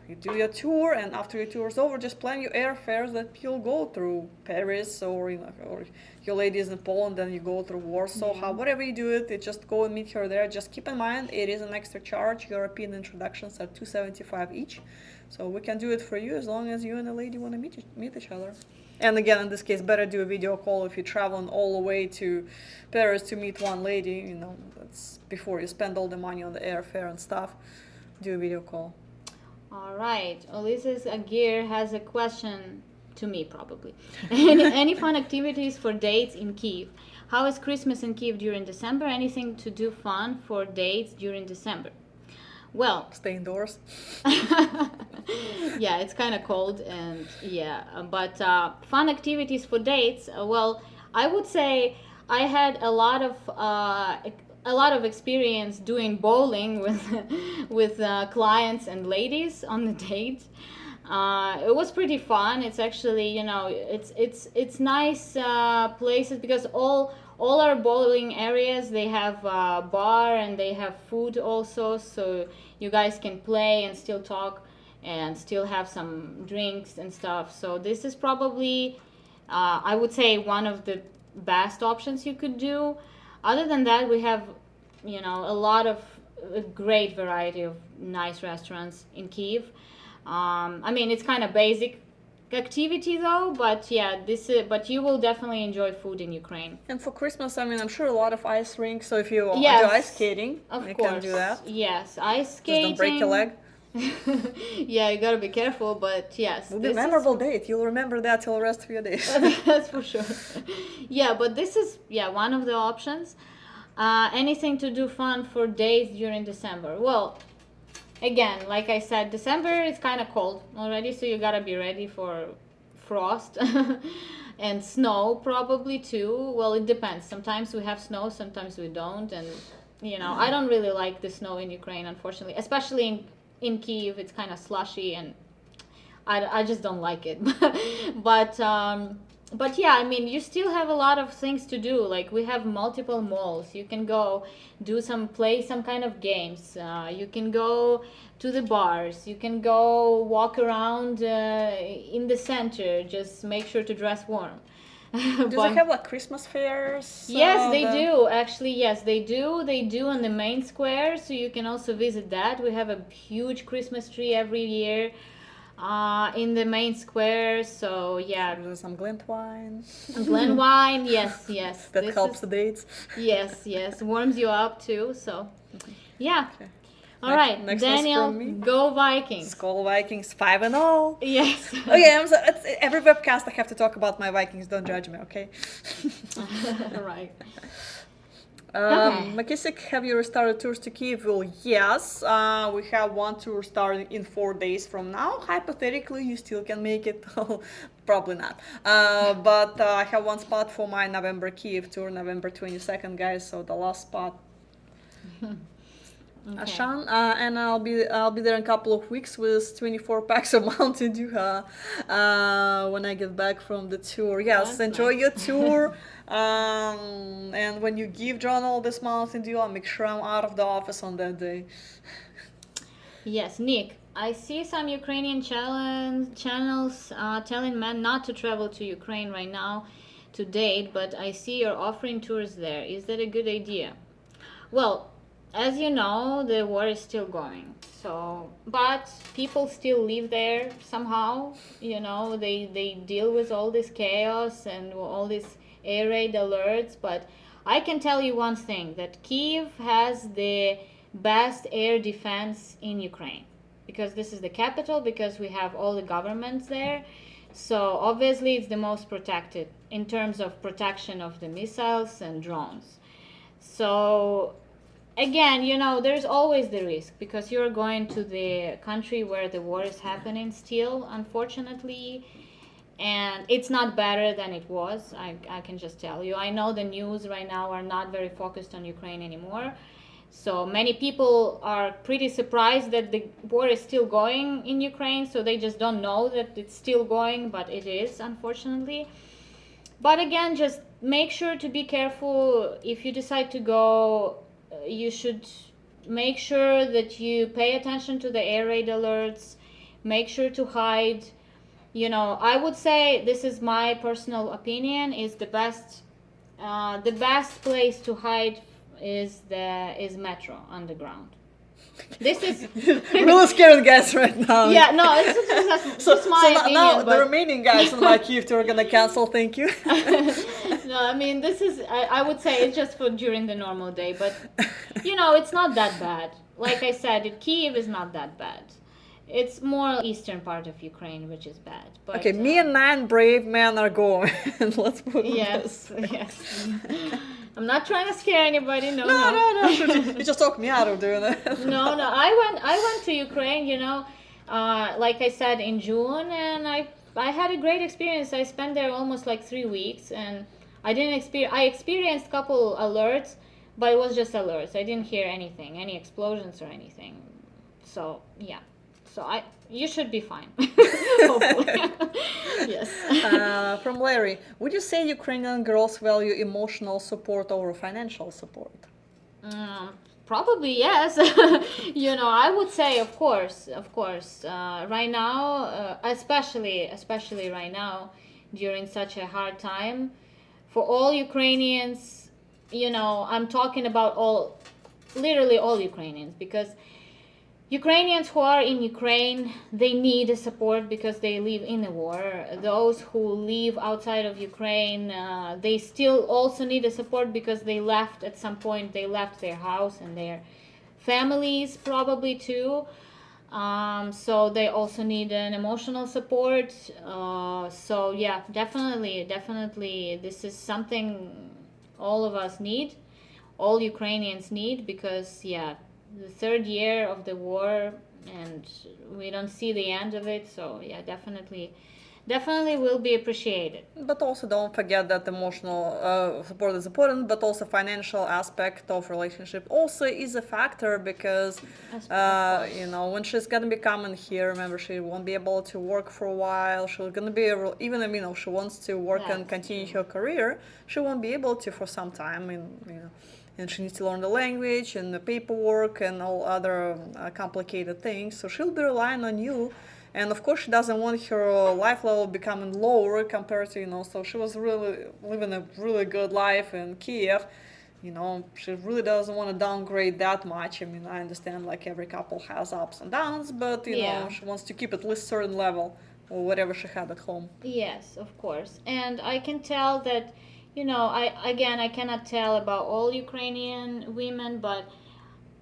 you do your tour, and after your tour is over, just plan your airfares that you'll go through Paris, or, or your lady is in Poland, then you go through Warsaw. However you do it, just go and meet her there. Just keep in mind, it is an extra charge. European introductions are $275 each. So we can do it for you as long as you and the lady want to meet each other. And again, in this case, better do a video call if you're traveling all the way to Paris to meet one lady. That's before you spend all the money on the airfare and stuff. Do a video call. all right, Ulysses Aguirre has a question to me, probably. Any fun activities for dates in Kiev? How is Christmas in Kiev during December? Anything to do fun for dates during December? Well, stay indoors. Yeah, it's kind of cold, and but fun activities for dates. Well, I would say I had a lot of experience doing bowling with clients and ladies on the date. It was pretty fun. It's actually, it's nice places, because all our bowling areas, they have a bar and they have food also, so you guys can play and still talk and still have some drinks and stuff. So this is probably, I would say, one of the best options you could do. Other than that, we have, a great variety of nice restaurants in Kiev. It's kind of basic activity though, but but you will definitely enjoy food in Ukraine. And for Christmas, I'm sure a lot of ice rinks, so if you do ice skating, you can do that. Yes, ice skating. Just don't break your leg. Yeah, you gotta be careful, but yes. It'll be a memorable date. You'll remember that till the rest of your days. That's for sure. Yeah, but this is, one of the options. Anything to do fun for days during December? Well, again, like I said, December is kind of cold already, so you gotta be ready for frost and snow probably too. Well, it depends. Sometimes we have snow, sometimes we don't, and You know, I don't really like the snow in Ukraine, unfortunately, especially in Kiev. It's kind of slushy, and I just don't like it. But yeah, I mean, you still have a lot of things to do. Like, we have multiple malls. You can go play some kind of games. You can go to the bars. You can go walk around in the center. Just make sure to dress warm. Do they have like Christmas fairs? Yes, they do. Actually, yes, they do. They do on the main square, so you can also visit that. We have a huge Christmas tree every year in the main square. So yeah, There's some Glent wine. Glen wine. Yes, yes. That This helps is- the dates. Yes, yes, warms you up too. So yeah. Okay. All Next- right, next one's Daniel, from me. go Vikings. Skull Vikings 5-0. Yes. Okay, every webcast I have to talk about my Vikings. Don't judge me, okay? Right. McKissick, have you restarted tours to Kiev? Well, yes. We have one tour starting in 4 days from now. Hypothetically, you still can make it. Probably not. But I have one spot for my November Kiev tour, November 22nd, guys. So the last spot. Ashan, and I'll be there in a couple of weeks with 24 packs of Mountain Dew when I get back from the tour. Yes, That's enjoy nice. your tour. And when you give John all this Mountain Dew, I'll make sure I'm out of the office on that day. Yes, Nick, I see some Ukrainian channels telling men not to travel to Ukraine right now to date, but I see you're offering tours there. Is that a good idea? Well, as you know, the war is still going. So, but people still live there somehow. You know, they deal with all this chaos and all these air raid alerts. But I can tell you one thing, that Kiev has the best air defense in Ukraine, because this is the capital, because we have all the governments there. So obviously it's the most protected in terms of protection of the missiles and drones. So again, you know, there's always the risk, because you're going to the country where the war is happening still, unfortunately, and it's not better than it was. I can just tell you. I know the news right now are not very focused on Ukraine anymore. So many people are pretty surprised that the war is still going in Ukraine, so they just don't know that it's still going, but it is, unfortunately. But again, just make sure to be careful. If you decide to go, you should make sure that you pay attention to the air raid alerts, make sure to hide. You know, I would say, this is my personal opinion, is the best place to hide is metro underground. This is Really scared guys right now. yeah, no, it's just my opinion. Now the but- remaining guys on my Kiev tour are gonna cancel. Thank you. No, I mean, this is, I would say it's just for during the normal day, but, you know, it's not that bad. Like I said, Kiev is not that bad. It's more eastern part of Ukraine, which is bad. But, Okay, me and 9 brave men are going. Let's put it Yes, yes. I'm not trying to scare anybody, no. No. You just talked me out of doing that. No, I went to Ukraine, you know, like I said, in June, and I had a great experience. I spent there almost like 3 weeks, and I experienced a couple alerts, but it was just alerts. I didn't hear anything, any explosions or anything. So yeah, you should be fine. Hopefully. Yes. From Larry, would you say Ukrainian girls value emotional support over financial support? Probably yes. You know, I would say, of course. Right now, especially right now, during such a hard time, for all Ukrainians, you know, I'm talking about literally all Ukrainians, because Ukrainians who are in Ukraine, they need support because they live in a war. Those who live outside of Ukraine, they still also need the support because they left at some point, they left their house and their families probably too. So they also need an emotional support. So yeah, definitely this is something all of us need, all Ukrainians need, because yeah, the 3rd year of the war and we don't see the end of it. So yeah, definitely definitely will be appreciated. But also don't forget that emotional support is important, but also financial aspect of relationship also is a factor because you know, when she's gonna be coming here, remember, she won't be able to work for a while. She's gonna be even if, you know, she wants to work and That's continue true. her career, she won't be able to for some time. And you know, and she needs to learn the language and the paperwork and all other complicated things. So she'll be relying on you. And of course, she doesn't want her life level becoming lower compared to, you know, so she was really living a really good life in Kiev. You know, she really doesn't want to downgrade that much. I mean, I understand like every couple has ups and downs, but, you know, she wants to keep at least certain level or whatever she had at home. Yes, of course. And I can tell that, you know, I cannot tell about all Ukrainian women, but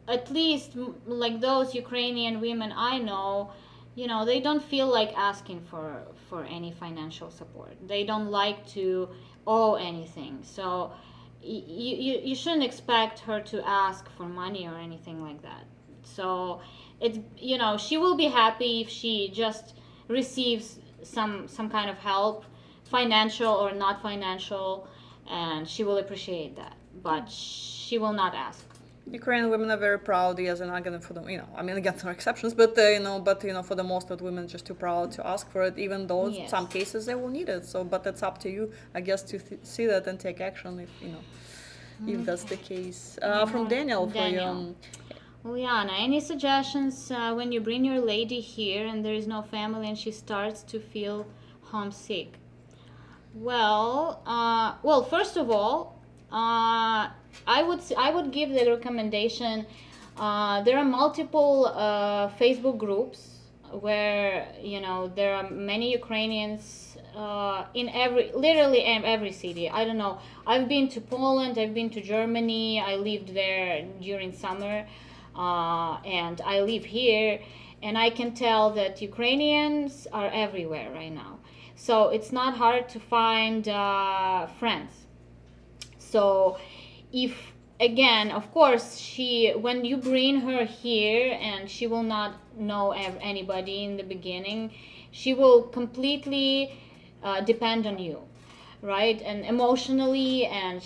at least like those Ukrainian women I know, you know, they don't feel like asking for any financial support. They don't like to owe anything. So you shouldn't expect her to ask for money or anything like that. So it's, you know, she will be happy if she just receives some kind of help, financial or not financial, and she will appreciate that. But she will not ask. Ukrainian women are very proud. Yes, they're not gonna for them. You know, I mean, again, there are exceptions, but you know, for the most of women, just too proud to ask for it. Even though in some cases they will need it. So, but it's up to you, I guess, to see that and take action if you know, if that's the case. From Daniel for you. Liana, any suggestions when you bring your lady here and there is no family and she starts to feel homesick? Well, first of all, I would give the recommendation. There are multiple Facebook groups where, you know, there are many Ukrainians in literally every city. I don't know. I've been to Poland. I've been to Germany. I lived there during summer, and I live here, and I can tell that Ukrainians are everywhere right now. So it's not hard to find friends. So if, again, of course, when you bring her here and she will not know anybody in the beginning, she will completely depend on you, right? And emotionally, and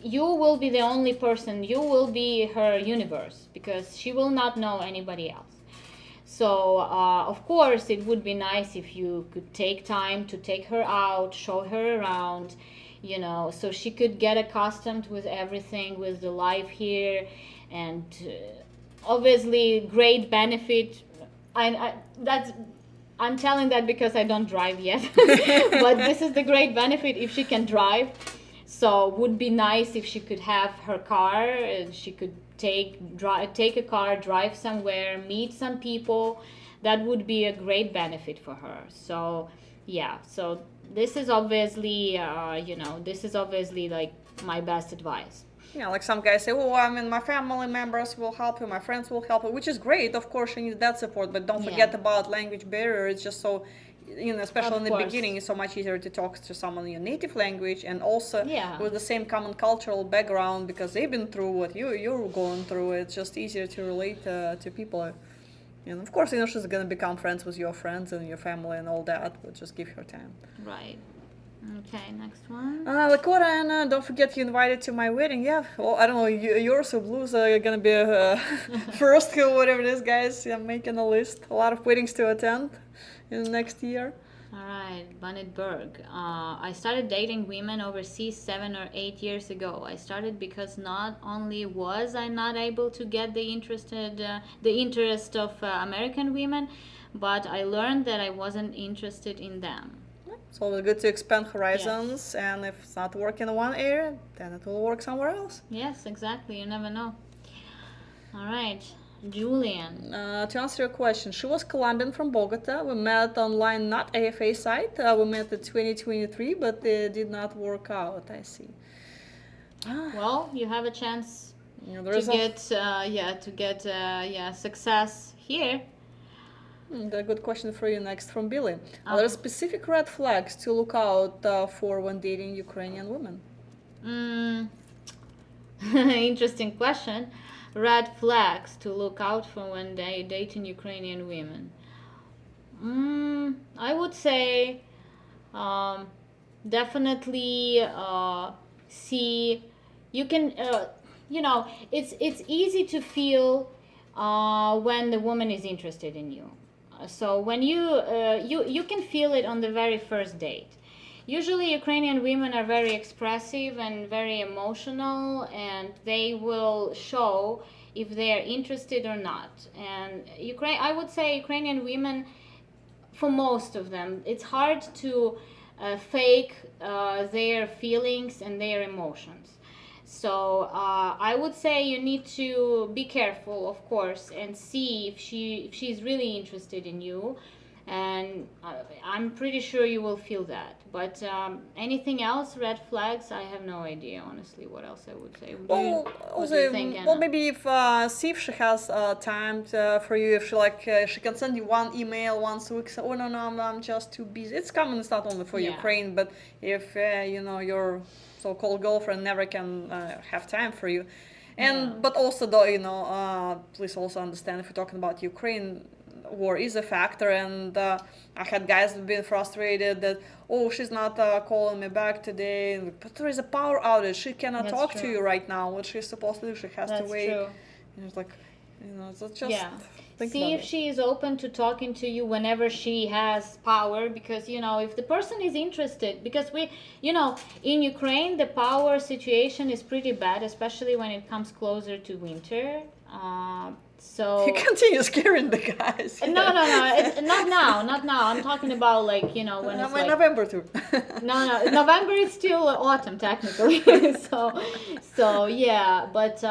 you will be the only person, you will be her universe because she will not know anybody else. So, of course, it would be nice if you could take time to take her out, show her around, you know, so she could get accustomed with everything, with the life here, and obviously great benefit. I'm telling that because I don't drive yet, but this is the great benefit if she can drive. So would be nice if she could have her car and she could take a car, drive somewhere, meet some people. That would be a great benefit for her. So yeah, so this is obviously this is obviously like my best advice. Yeah, like some guys say, oh, I mean, my family members will help you, my friends will help you, which is great. Of course, you need that support, but don't forget about language barrier. It's just so, you know, especially in the beginning, it's so much easier to talk to someone in your native language and also with the same common cultural background because they've been through what you're going through. It's just easier to relate to people. And of course, you know, she's gonna become friends with your friends and your family and all that, but just give her time. Right. Okay, next one. Lakota, Anna, don't forget you invited to my wedding. Yeah, well, I don't know, yours or Blue's are gonna be first, whatever it is, guys. I'm making a list. A lot of weddings to attend in the next year. All right, Bannetberg. I started dating women overseas 7 or 8 years ago. I started because not only was I not able to get the interest of American women, but I learned that I wasn't interested in them. It's always good to expand horizons, and if it's not working in one area, then it will work somewhere else. Yes, exactly. You never know. All right, Julian. To answer your question, she was Colombian from Bogota. We met online, not AFA site. We met in 2023, but it did not work out. I see. Well, you have a chance to get success here. A good question for you next from Billy. Are there specific red flags to look out for when dating Ukrainian women? Interesting question. Red flags to look out for when dating Ukrainian women. I would say um, definitely see you can it's easy to feel when the woman is interested in you. So when you can feel it on the very first date. Usually Ukrainian women are very expressive and very emotional, and they will show if they are interested or not. And I would say Ukrainian women, for most of them, it's hard to fake their feelings and their emotions. So I would say you need to be careful, of course, and see if she's really interested in you. And I'm pretty sure you will feel that. But anything else, red flags, I have no idea, honestly, what else I would say. What do you think, Anna? Well, maybe if see if she has time for you, if she can send you one email once a week. So, oh no, I'm just too busy. It's common. It's not only for Ukraine, but if your so-called girlfriend never can have time for you, and but also though please also understand if we're talking about Ukraine. War is a factor, and I had guys who've been frustrated that she's not calling me back today, but there is a power outage, she cannot talk to you right now. What she's supposed to do, she has to wait. And it's like, so just see if she is open to talking to you whenever she has power, because if the person is interested, because in Ukraine the power situation is pretty bad, especially when it comes closer to winter. So you continue scaring the guys. No, it's not now. I'm talking about when it's like November too. No, November is still autumn technically. so yeah, but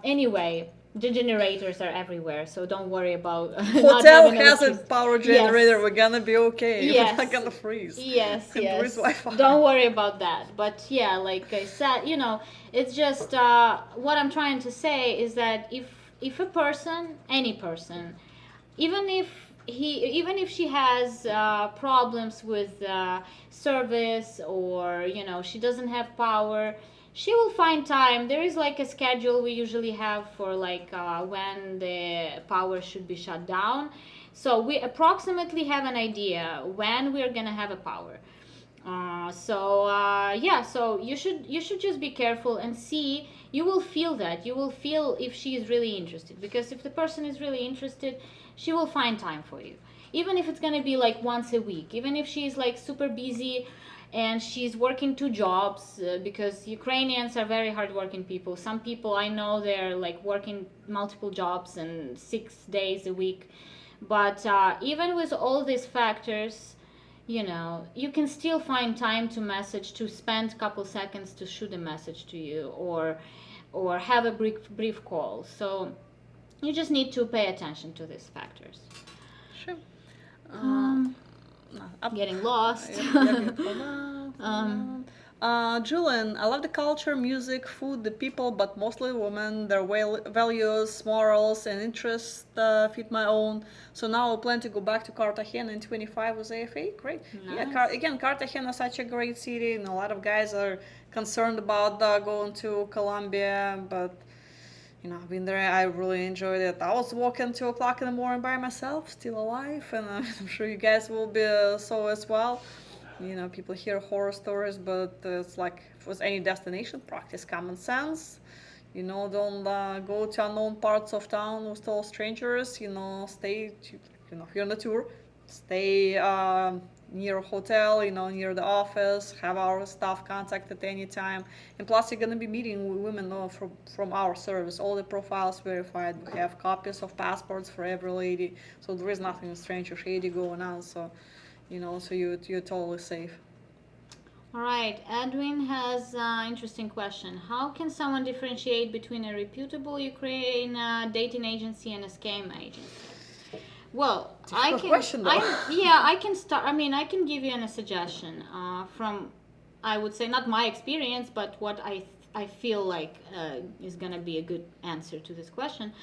anyway, the generators are everywhere, so don't worry about hotel has a power generator. Yes. We're gonna be okay. Yes. We're not gonna freeze. Yes. Don't worry about that. But yeah, like I said, it's just what I'm trying to say is that if a person, any person, even if she has problems with service, or she doesn't have power, she will find time. There is like a schedule we usually have for when the power should be shut down. So we approximately have an idea when we're gonna have a power. So you should just be careful and see. You will feel that. You will feel if she is really interested, because if the person is really interested, she will find time for you. Even if it's gonna be like once a week, even if she's like super busy and she's working 2 jobs, because Ukrainians are very hardworking people. Some people I know, they're like working multiple jobs and 6 days a week. But even with all these factors, you can still find time to message, to spend a couple seconds to shoot a message to you, or have a brief call. So you just need to pay attention to these factors. Sure. Getting lost. Julian, I love the culture, music, food, the people, but mostly women. Their values, morals, and interests fit my own. So now I plan to go back to Cartagena in 25 with AFA. Great. Nice. Yeah, Cartagena is such a great city, and a lot of guys are concerned about going to Colombia, but I've been there. I really enjoyed it. I was walking 2 o'clock in the morning by myself, still alive, and I'm sure you guys will be so as well. People hear horror stories, but it's like with any destination, practice common sense. Don't go to unknown parts of town with total strangers. Stay. If you're on a tour, stay near a hotel. Near the office. Have our staff contact at any time. And plus, you're gonna be meeting women from our service. All the profiles verified. We have copies of passports for every lady, so there is nothing strange or shady going on. So you're totally safe. All right, Edwin has an interesting question. How can someone differentiate between a reputable Ukraine dating agency and a scam agency? Well, I can start. I can give you a suggestion from, I would say, not my experience, but what I feel like is gonna be a good answer to this question.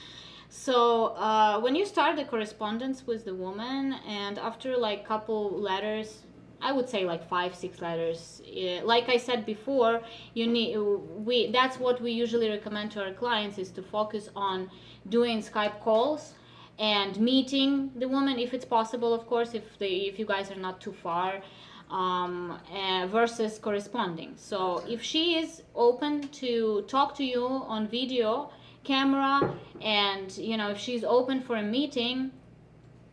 So when you start the correspondence with the woman, and after like couple letters, I would say like 5-6 letters, like I said before, that's what we usually recommend to our clients, is to focus on doing Skype calls and meeting the woman if it's possible, of course, if you guys are not too far. versus corresponding. So if she is open to talk to you on video camera, and if she's open for a meeting,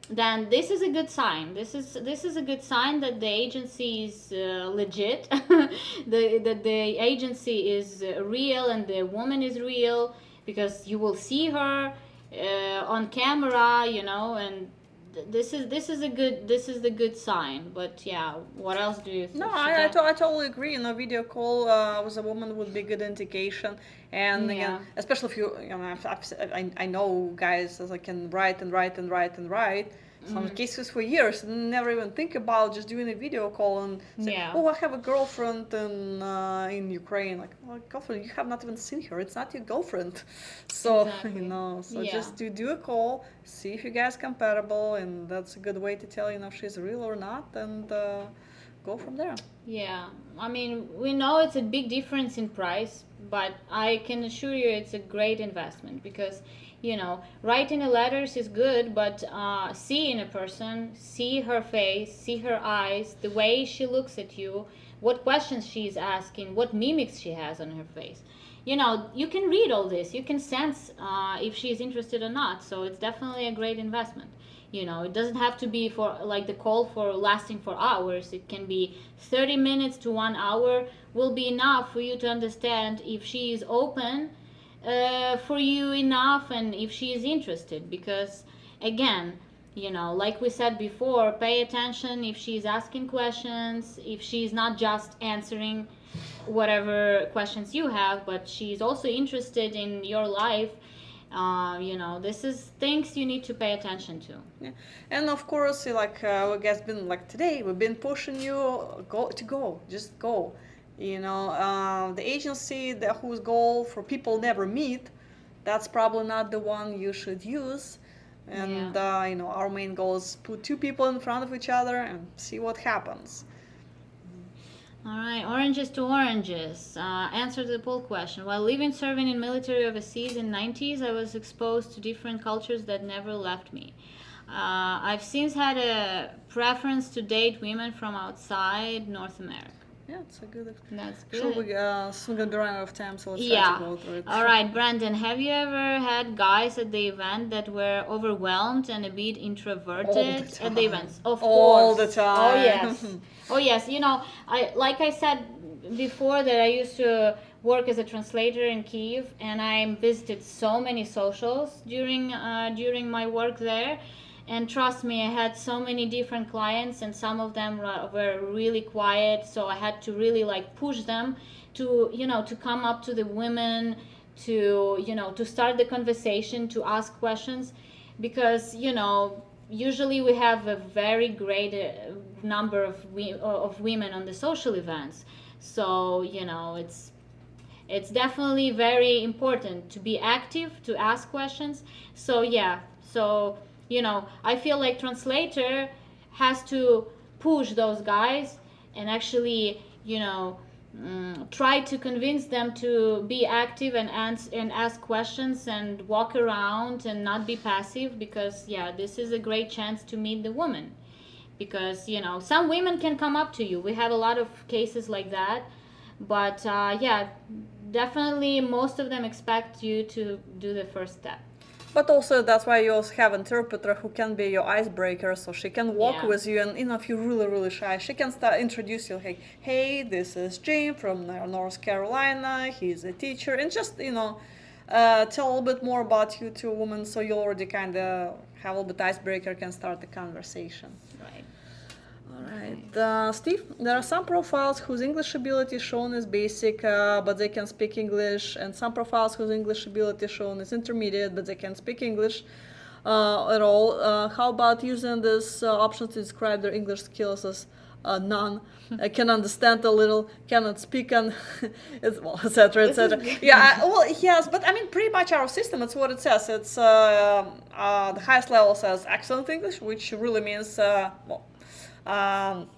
then this is a good sign. This is a good sign that the agency is legit, that the agency is real and the woman is real, because you will see her on camera, and this is the good sign. But yeah, what else do you think? No, I totally agree. Video call with a woman would be a good indication, and again, especially if I know guys that can write and write and write and write. Some cases for years, never even think about just doing a video call and say, "Oh, I have a girlfriend in Ukraine." Like, well, girlfriend, you have not even seen her. It's not your girlfriend. So just do a call, see if you guys compatible, and that's a good way to tell if she's real or not, and go from there. Yeah, I mean, we know it's a big difference in price, but I can assure you it's a great investment, because writing a letters is good, but seeing a person, see her face, see her eyes, the way she looks at you, what questions she's asking, what mimics she has on her face. You can read all this. You can sense if she's interested or not. So it's definitely a great investment. It doesn't have to be for like the call for lasting for hours. It can be 30 minutes to 1 hour will be enough for you to understand if she is open for you enough, and if she is interested. Because again, like we said before, pay attention if she's asking questions, if she's not just answering whatever questions you have, but she's also interested in your life. This is things you need to pay attention to. Yeah. And of course, we guys been today, we've been pushing you just go. The agency whose goal for people never meet, that's probably not the one you should use. And our main goal is put two people in front of each other and see what happens. All right, oranges to oranges. Answer to the poll question. While living serving in military overseas in 90s, I was exposed to different cultures that never left me. I've since had a preference to date women from outside North America. Yeah, it's a good. That's good. Sure, we soon gonna be running out of time, so let's try to go through it. All right, Brandon, have you ever had guys at the event that were overwhelmed and a bit introverted at the events? Of course. All the time. Oh yes. Oh yes. I said before that I used to work as a translator in Kiev, and I visited so many socials during my work there. And trust me, I had so many different clients, and some of them were really quiet. So I had to really push them to, to come up to the women, to, to start the conversation, to ask questions, because, usually we have a very great number of women on the social events. So, it's definitely very important to be active, to ask questions. So, yeah, so... I feel like translator has to push those guys and actually, try to convince them to be active and ask questions and walk around and not be passive, because, this is a great chance to meet the woman. Because, some women can come up to you. We have a lot of cases like that. But, definitely most of them expect you to do the first step. But also that's why you also have interpreter who can be your icebreaker, so she can walk with you, and if you're really, really shy, she can introduce you, like, hey, this is Jim from North Carolina, he's a teacher, and just, tell a little bit more about you to a woman, so you already kind of have a little bit icebreaker, can start the conversation. Right. All right, Steve, there are some profiles whose English ability shown is basic, but they can speak English, and some profiles whose English ability shown is intermediate, but they can't speak English at all. How about using this option to describe their English skills as none? I can understand a little, cannot speak, and etc., etc. Yeah, yes, but I mean, pretty much our system, it's what it says. It's the highest level says excellent English, which really means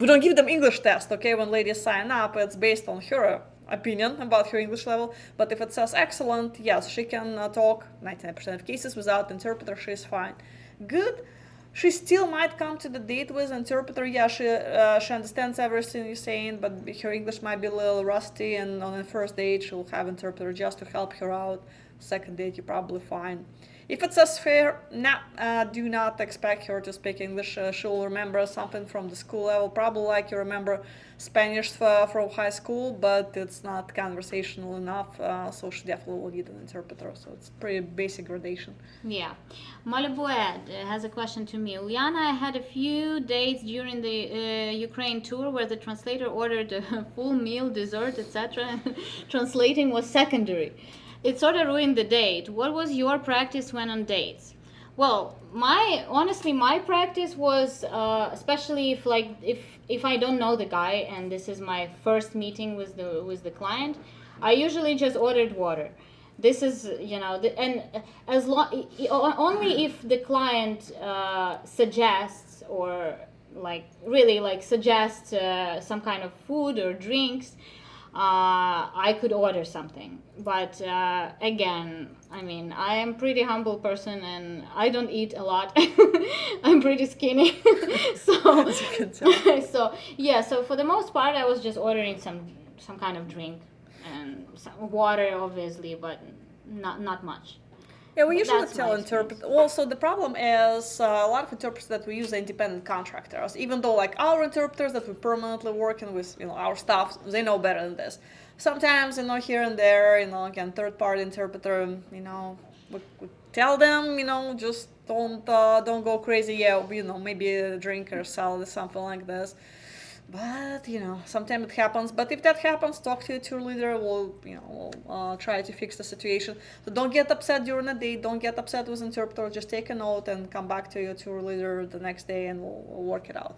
we don't give them English test, okay? When ladies sign up, it's based on her opinion about her English level. But if it says excellent, yes, she can talk 99% of cases without interpreter. She's fine. Good, She still might come to the date with interpreter. Yeah, she understands everything you're saying, but her English might be a little rusty, and on the first date she'll have interpreter just to help her out. Second date, you're probably fine. If it's a sphere, do not expect her to speak English. She'll remember something from the school level, probably like you remember Spanish from high school, but it's not conversational enough, so she definitely will need an interpreter. So it's pretty basic gradation. Yeah. Malibued has a question to me. Uliana, I had a few dates during the Ukraine tour where the translator ordered a full meal, dessert, etc. Translating was secondary. It sort of ruined the date. What was your practice when on dates? Well, honestly, my practice was, especially if I don't know the guy and this is my first meeting with the client, I usually just ordered water. This is, and as long only if the client suggests or suggests some kind of food or drinks. I could order something, but again, I mean, I am pretty humble person and I don't eat a lot. I'm pretty skinny, so so for the most part, I was just ordering some kind of drink and some water, obviously, but not much. Yeah, we usually tell interpreters. Also, the problem is a lot of interpreters that we use are independent contractors. Even though, like our interpreters that we're permanently working with, our staff, they know better than this. Sometimes, here and there, again, third-party interpreter, we tell them, just don't go crazy. Yeah, maybe a drink or salad or something like this. But sometimes it happens. But if that happens, talk to your tour leader. We'll try to fix the situation. So don't get upset during the date. Don't get upset with interpreter. Just take a note and come back to your tour leader the next day, and we'll work it out.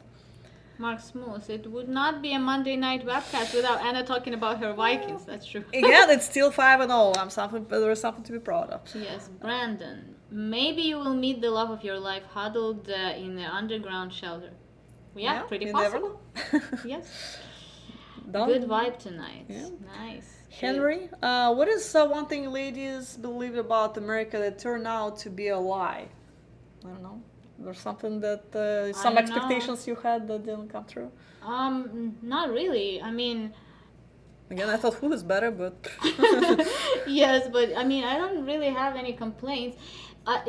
Mark Smooth, it would not be a Monday night webcast without Anna talking about her Vikings. That's true. Yeah, it's still 5-0. There's something to be proud of. Yes, Brandon. Maybe you will meet the love of your life huddled in the underground shelter. Yeah, pretty possible. Yes. Good vibe tonight. Yeah. Nice. Henry, what is one thing ladies believe about America that turned out to be a lie? I don't know. There's something that some expectations you had that didn't come true. Not really. I mean, again, I thought food is better, but yes, but I mean, I don't really have any complaints. I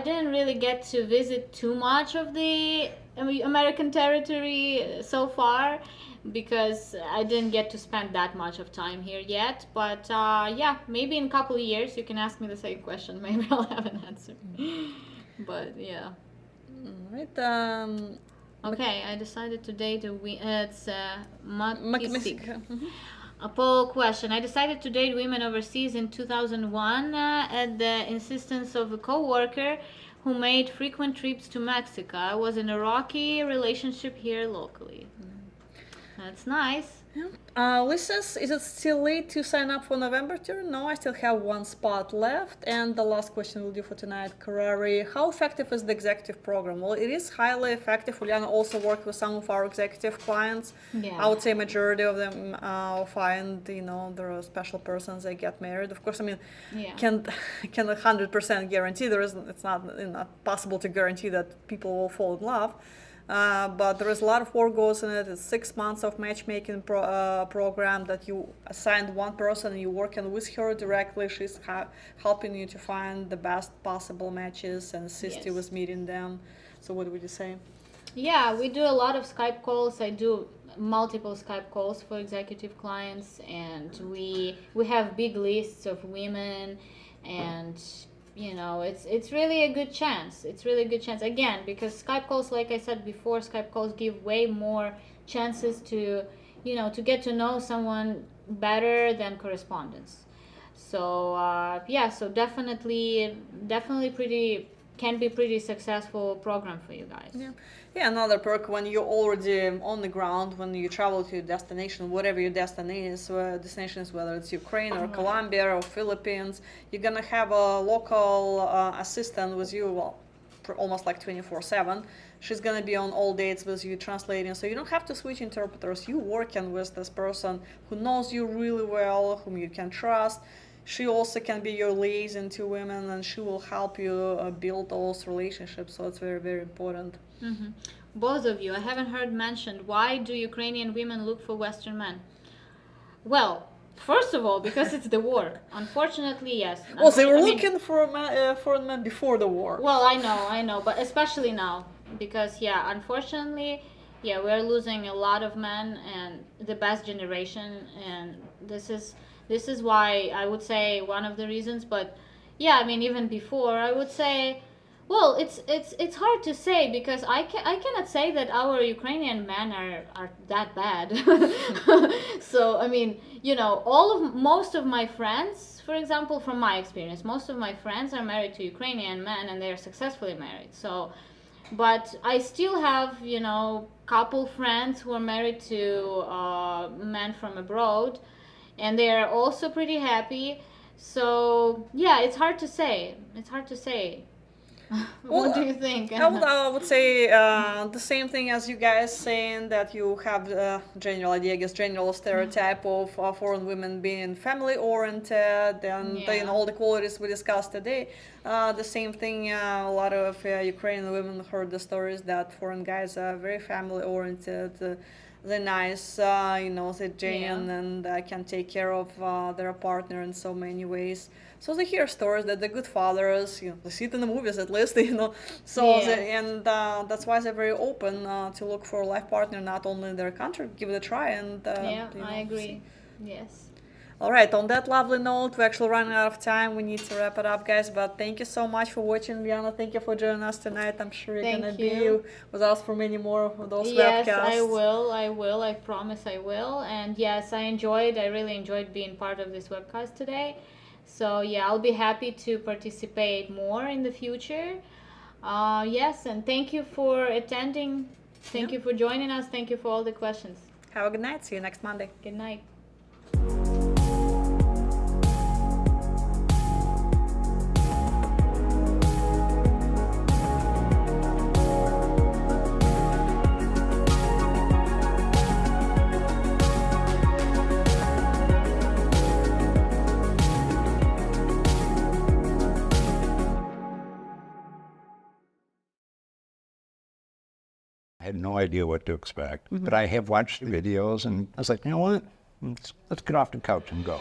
didn't really get to visit too much of the American territory so far because I didn't get to spend that much of time here yet. But yeah, maybe in a couple of years you can ask me the same question. Maybe I'll have an answer. But yeah. All right. Okay, I decided today it's Makisik. Mm-hmm. A poll question. I decided to date women overseas in 2001 at the insistence of a co-worker who made frequent trips to Mexico. I was in a rocky relationship here locally. That's nice. Yeah. Lisa, is it still late to sign up for November tour? No, I still have one spot left. And the last question we'll do for tonight, Karari. How effective is the executive program? Well, it is highly effective. Uliana also worked with some of our executive clients. Yeah. I would say majority of them find, there are special persons they get married. Of course, I mean, can 100% guarantee it's not possible to guarantee that people will fall in love. But there is a lot of work goes in it. It's 6 months of matchmaking program that you assigned one person and you're working with her directly. She's helping you to find the best possible matches and assist you with meeting them. So what would you say? Yeah, we do a lot of Skype calls. I do multiple Skype calls for executive clients, and we have big lists of women, and it's really a good chance. It's really a good chance. Again, because Skype calls, like I said before, Skype calls give way more chances to, to get to know someone better than correspondence. So, so definitely can be pretty successful program for you guys. Yeah, another perk when you're already on the ground, when you travel to your destination, whatever your destination is, whether it's Ukraine or Colombia or Philippines, you're gonna have a local assistant with you, almost like 24/7. She's gonna be on all dates with you translating, so you don't have to switch interpreters. You're working with this person who knows you really well, whom you can trust. she also can be your liaison to women, and she will help you build those relationships. So it's very, very important. Both of you, I haven't heard mentioned, why do Ukrainian women look for Western men? Well, first of all, because it's the war. Unfortunately, yes. Well, they were I mean, looking for foreign men before the war. well, I know, but especially now, because yeah, unfortunately, yeah, we're losing a lot of men and the best generation, and this is why I would say one of the reasons. But yeah, I mean, even before, I would say, well, it's hard to say, because I cannot say that our Ukrainian men are that bad. So I mean, you know, most of my friends, for example, from my experience, most of my friends are married to Ukrainian men, and they are successfully married. So, but I still have, you know, couple friends who are married to men from abroad, and they are also pretty happy. So yeah, it's hard to say. It's hard to say. What do you think? I would say the same thing as you guys saying that you have general idea, I guess, general stereotype of foreign women being family oriented, and Yeah. all the qualities we discussed today. The same thing, a lot of Ukrainian women heard the stories that foreign guys are very family oriented. They're nice, they're genuine, and can take care of their partner in so many ways. So they hear stories that they're good fathers, they see it in the movies at least, So that's why they're very open to look for a life partner, not only in their country, give it a try, and I agree. Yes. All right, on that lovely note, we're actually running out of time. We need to wrap it up, guys. But thank you so much for watching, Liana. Thank you for joining us tonight. I'm sure you're going to be with us for many more of those webcasts. Yes, I will. I promise I will. And yes, I really enjoyed being part of this webcast today. So yeah, I'll be happy to participate more in the future. Yes, and thank you for attending. Thank you for joining us. Thank you for all the questions. Have a good night. See you next Monday. Good night. I had no idea what to expect, but I have watched the videos, and I was like, you know what? Let's get off the couch and go.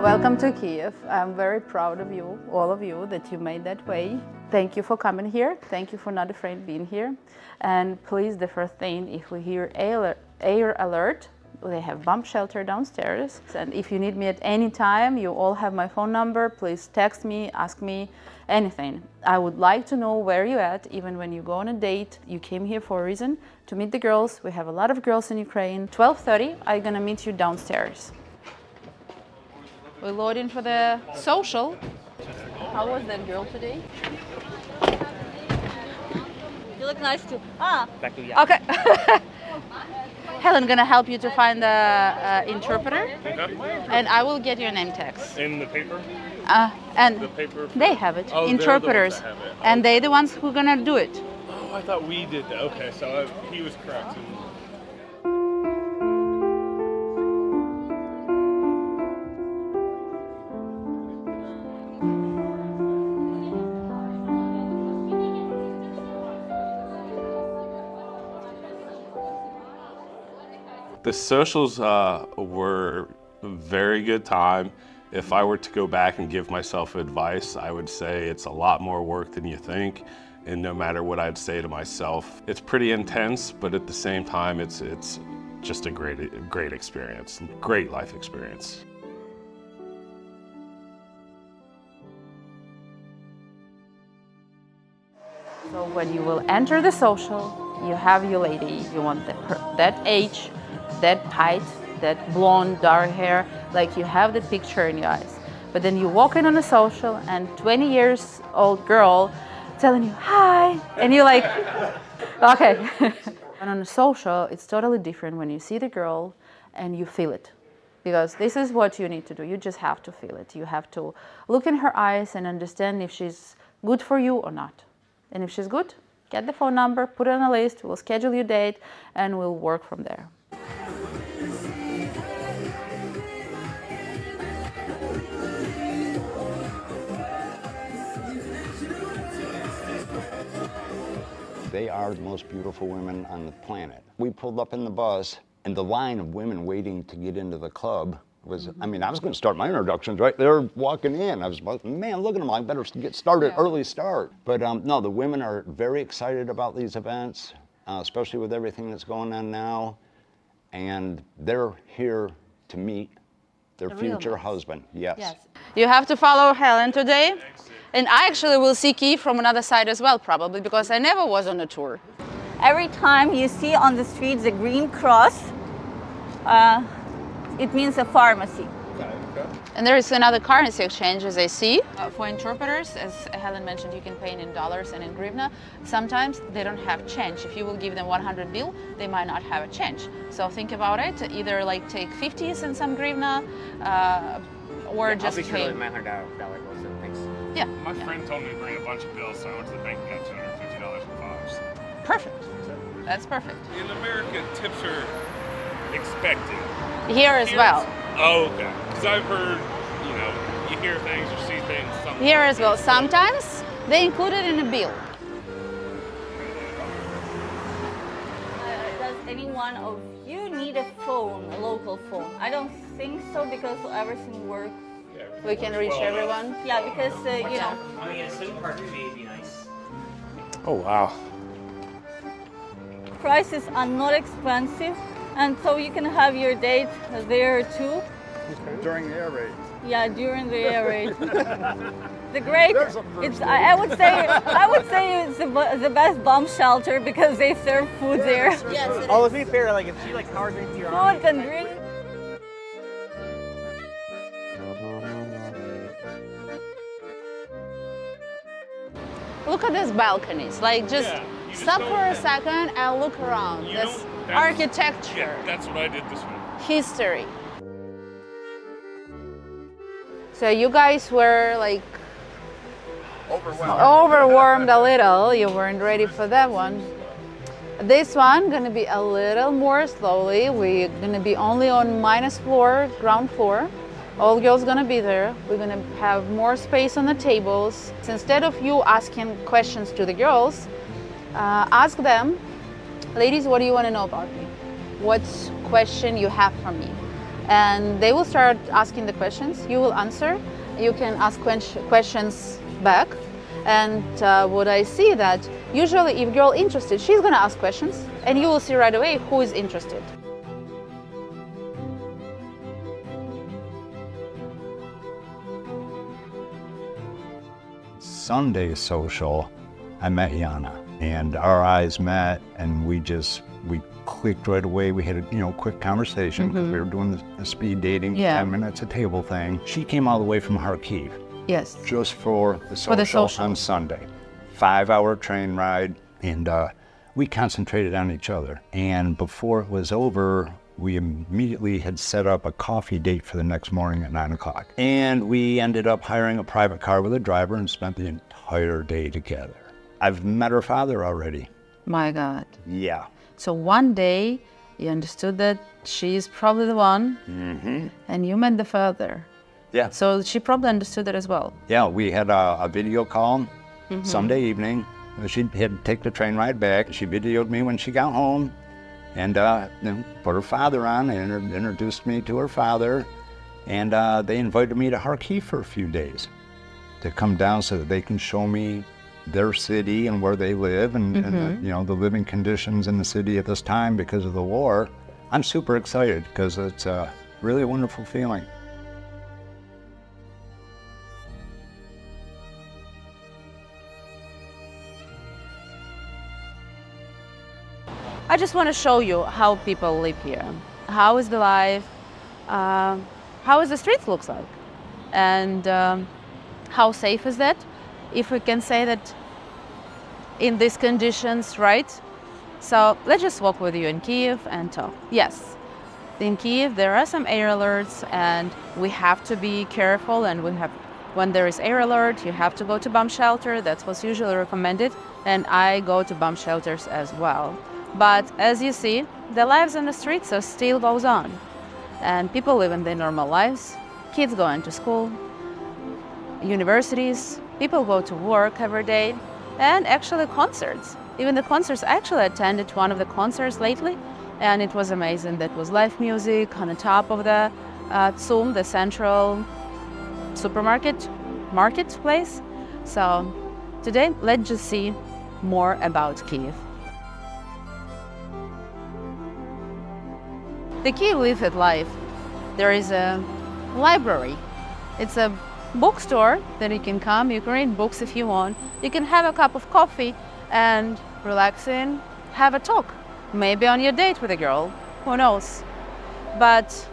Welcome to Kiev. I'm very proud of you, all of you, that you made that way. Thank you for coming here. Thank you for not afraid being here. And please, the first thing, if we hear air alert, they have bomb shelter downstairs. And if you need me at any time, you all have my phone number. Please text me, ask me anything. I would like to know where you're at, even when you go on a date. You came here for a reason, to meet the girls. We have a lot of girls in Ukraine. 12:30, I'm gonna meet you downstairs. We're loading for the social. How was that girl today? You look nice too. Back to you. Okay. Helen gonna help you to find the interpreter, and I will get your name tags. In the paper? And The paper? they have it. Oh, they're the ones Interpreters, that have it. and they're the ones who are gonna do it. Oh, I thought we did that. Okay, so he was correct. The socials were a very good time. If I were to go back and give myself advice, I would say it's a lot more work than you think. And no matter what I'd say to myself, it's pretty intense, but at the same time, it's just a great experience, great life experience. So when you will enter the social, you have your lady. You want that age, that height, that blonde, dark hair, like you have the picture in your eyes. But then you walk in on a social and 20 years old girl telling you, hi, and you're like, okay. And on a social, it's totally different when you see the girl and you feel it. Because this is what you need to do. You just have to feel it. You have to look in her eyes and understand if she's good for you or not. And if she's good, Get the phone number, put it on a list, we'll schedule your date, and we'll work from there. They are the most beautiful women on the planet. We pulled up in the bus, and the line of women waiting to get into the club was, I mean, I was going to start my introductions right there walking in. I was like, man, look at them, I better get started, early start. But no, the women are very excited about these events, especially with everything that's going on now. And they're here to meet their future husband, yes. You have to follow Helen today. And I actually will see Kiev from another side as well, probably, because I never was on a tour. Every time you see on the streets a green cross, it means a pharmacy. And there is another currency exchange, as I see. For interpreters, as Helen mentioned, you can pay in dollars and in hryvnia. Sometimes they don't have change. If you will give them 100 bill, they might not have a change. So think about it. Either like take 50s and some hryvnia, or just I'll be pay. sure my $100 bills. Thanks. Yeah. My friend told me to bring a bunch of bills, so I went to the bank and got $250 in fives. Perfect. That's perfect. In America, tips are expected. Here as well. Oh, okay. Because I've heard, you know, you hear things or see things. Here as well. Sometimes they include it in a bill. Does anyone of you need a phone, a local phone? I don't think so, because everything works. We can reach everyone. Yeah, because, you know, I mean, a SIM card would be nice. Oh, wow. prices are not expensive, and so you can have your date there too. During the air raid. Yeah, during the air raid. The great, it's I would say it's the best bomb shelter because they serve food there. Yes. Oh, let's be fair. Like, if she like powers into your arm, Food and drink. Look at these balconies. Like, just Yeah, you just stop don't- for a second and look around. You This don't- that's- architecture, Yeah, that's what I did this week. history. So you guys were like overwhelmed a little. You weren't ready for that one. This one gonna be a little more slowly. We're gonna be only on minus floor, ground floor. All girls gonna be there. We're gonna have more space on the tables. So instead of you asking questions to the girls, ask them, ladies, what do you want to know about me? What question you have for me? And they will start asking the questions. You will answer. You can ask questions back. And what I see that usually if girl interested, she's gonna ask questions, and you will see right away who is interested. Sunday social, I met Yana, and our eyes met, and we clicked right away. We had a quick conversation because we were doing the speed dating, 10 minutes a table thing. She came all the way from Kiev. Yes. Just for the social on Sunday. 5-hour train ride, and we concentrated on each other. And before it was over, we immediately had set up a coffee date for the next morning at 9 o'clock. And we ended up hiring a private car with a driver and spent the entire day together. I've met her father already. My God. Yeah. So one day you understood that she's probably the one, and you met the father. Yeah. So she probably understood that as well. Yeah, we had a video call Sunday evening. She had to take the train ride back. She videoed me when she got home, and then put her father on and introduced me to her father. And they invited me to Kharkiv for a few days to come down so that they can show me their city and where they live and the living conditions in the city at this time because of the war. I'm super excited because it's a really wonderful feeling. I just want to show you how people live here. How is the life? How is the streets looks like? And how safe is that? If we can say that in these conditions, right? So let's just walk with you in Kiev and talk. Yes, in Kiev there are some air alerts and we have to be careful, and when there is air alert, you have to go to bomb shelter. That's what's usually recommended. and I go to bomb shelters as well. But as you see, the lives on the streets still goes on, and people living their normal lives. Kids going to school, universities, people go to work every day, and actually concerts. Even the concerts, I actually attended one of the concerts lately, and it was amazing. That was live music on the top of the Tsum, the central marketplace. So today, let's just see more about Kiev. The Kiev lives at life. There is a library. It's a bookstore that you can come, you can read books if you want. You can have a cup of coffee and relax in, have a talk. Maybe on your date with a girl, who knows. But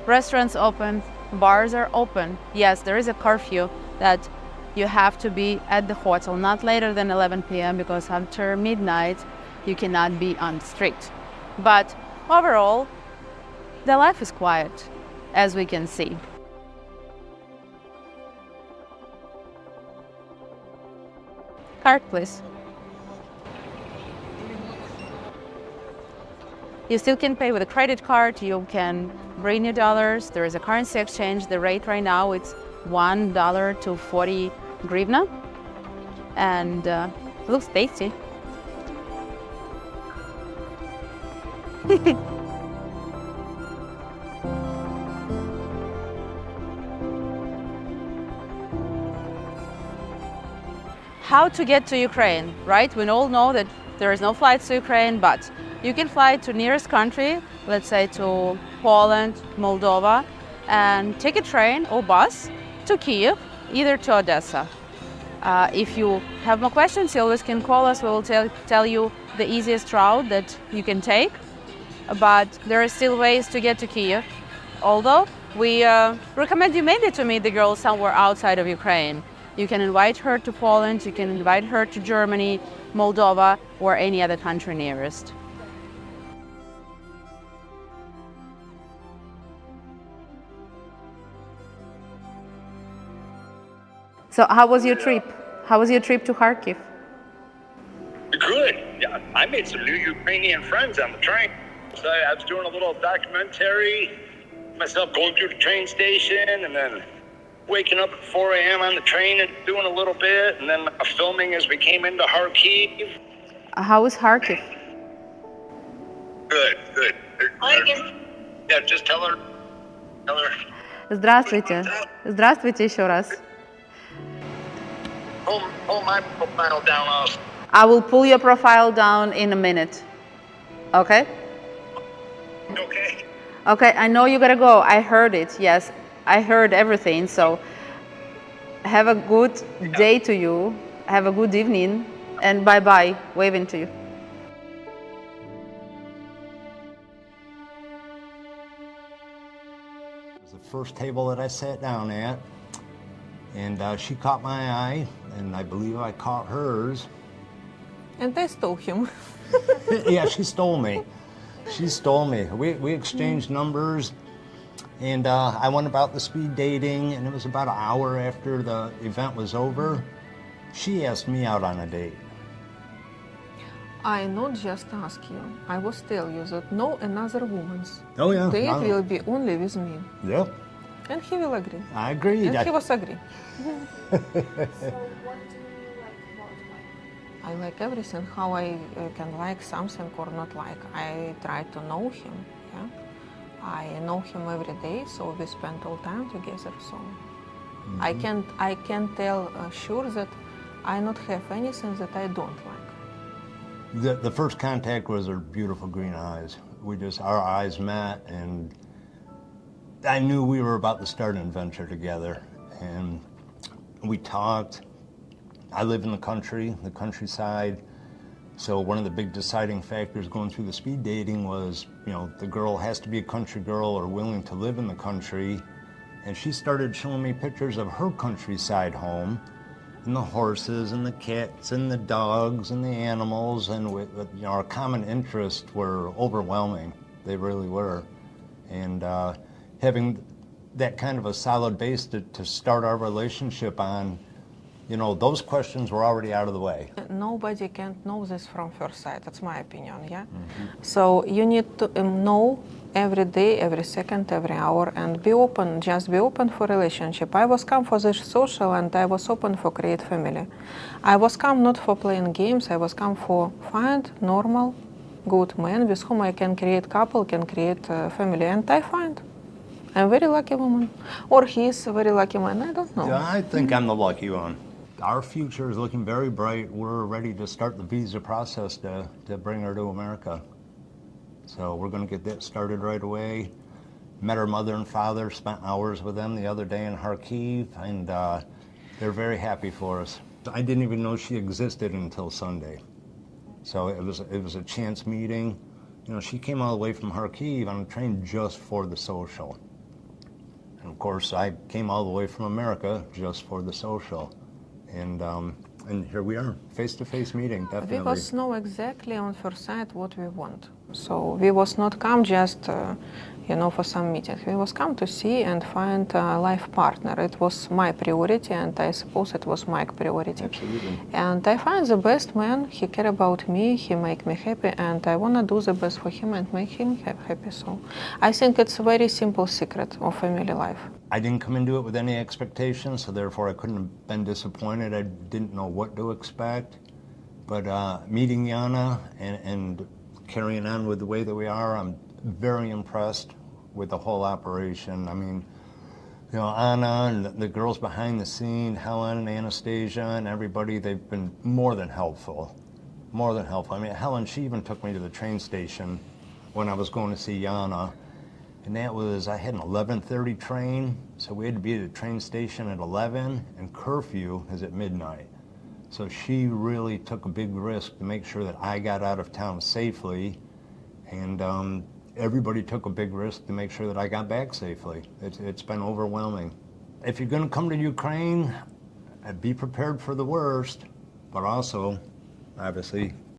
restaurants open, bars are open. Yes, there is a curfew that you have to be at the hotel not later than 11 p.m. because after midnight you cannot be on the street. But overall, the life is quiet, as we can see. Card, please. You still can pay with a credit card. You can bring your dollars. There is a currency exchange. The rate right now it's $1 to 40 hryvnia, and it looks tasty. How to get to Ukraine, right? We all know that there is no flights to Ukraine, but you can fly to nearest country, let's say to Poland, Moldova, and take a train or bus to Kiev, either to Odessa. If you have more questions, you always can call us. We will tell you the easiest route that you can take. But there are still ways to get to Kiev. Although we recommend you maybe to meet the girl somewhere outside of Ukraine. You can invite her to Poland, you can invite her to Germany, Moldova, or any other country nearest. So how was your trip? How was your trip to Kharkiv? Good. Yeah, I made some new Ukrainian friends on the train. So I was doing a little documentary, myself going through the train station, and then waking up at 4 a.m. on the train and doing a little bit, and then filming as we came into Kharkiv. How was Kharkiv? Good. Yeah, just tell her. Здравствуйте. Здравствуйте еще раз. Pull my profile down off. I will pull your profile down in a minute. Okay? Okay. Okay, I know you gotta go. I heard it, yes. I heard everything, so have a good day to you. Have a good evening, and bye-bye. Waving to you. It was the first table that I sat down at, and she caught my eye, and I believe I caught hers. And I stole him. Yeah, she stole me. She stole me. We exchanged numbers, and I went about the speed dating, and it was about an hour after the event was over. She asked me out on a date. I not just ask you. I was tell you that no another woman's Oh yeah. date no. will be only with me. Yep. And he will agree. I agreed. And he was agree. So what do you like about life? I like everything, how I can like something or not like. I try to know him, yeah. I know him every day, so we spend all time together, so I can't tell sure that I not have anything that I don't like. The first contact was her beautiful green eyes. Our eyes met, and I knew we were about to start an adventure together, and we talked. I live in the countryside, so one of the big deciding factors going through the speed dating was, the girl has to be a country girl or willing to live in the country, and she started showing me pictures of her countryside home, and the horses and the cats and the dogs and the animals, and our common interests were overwhelming. They really were, and having that kind of a solid base to start our relationship on, you know, those questions were already out of the way. Nobody can know this from first sight. That's my opinion, yeah? So you need to know every day, every second, every hour, and be open, just be open for relationship. I was come for the social, and I was open for create family. I was come not for playing games, I was come for find normal, good man with whom I can create couple, can create family, and I find. I'm a very lucky woman. Or he's a very lucky man, I don't know. Yeah, I think I'm the lucky one. Our future is looking very bright. We're ready to start the visa process to bring her to America. So we're going to get that started right away. Met her mother and father, spent hours with them the other day in Kiev, and they're very happy for us. I didn't even know she existed until Sunday. So it was a chance meeting. You know, she came all the way from Kiev on a train just for the social. And of course, I came all the way from America just for the social. And here we are, face-to-face meeting, definitely. We was know exactly on first sight what we want. So we was not come just, you know, for some meeting. We was come to see and find a life partner. It was my priority, and I suppose it was my priority. Absolutely. And I find the best man. He care about me. He make me happy, and I wanna do the best for him and make him happy. So I think it's a very simple secret of family life. I didn't come into it with any expectations, so therefore I couldn't have been disappointed. I didn't know what to expect. But meeting Yana and carrying on with the way that we are, I'm very impressed with the whole operation. I mean, you know, Anna and the girls behind the scene, Helen and Anastasia and everybody, they've been more than helpful. More than helpful. I mean, Helen, she even took me to the train station when I was going to see Yana. And that was, I had an 11:30 train, so we had to be at the train station at 11, and curfew is at midnight. So she really took a big risk to make sure that I got out of town safely, and everybody took a big risk to make sure that I got back safely. It's been overwhelming. If you're going to come to Ukraine, be prepared for the worst, but also, obviously,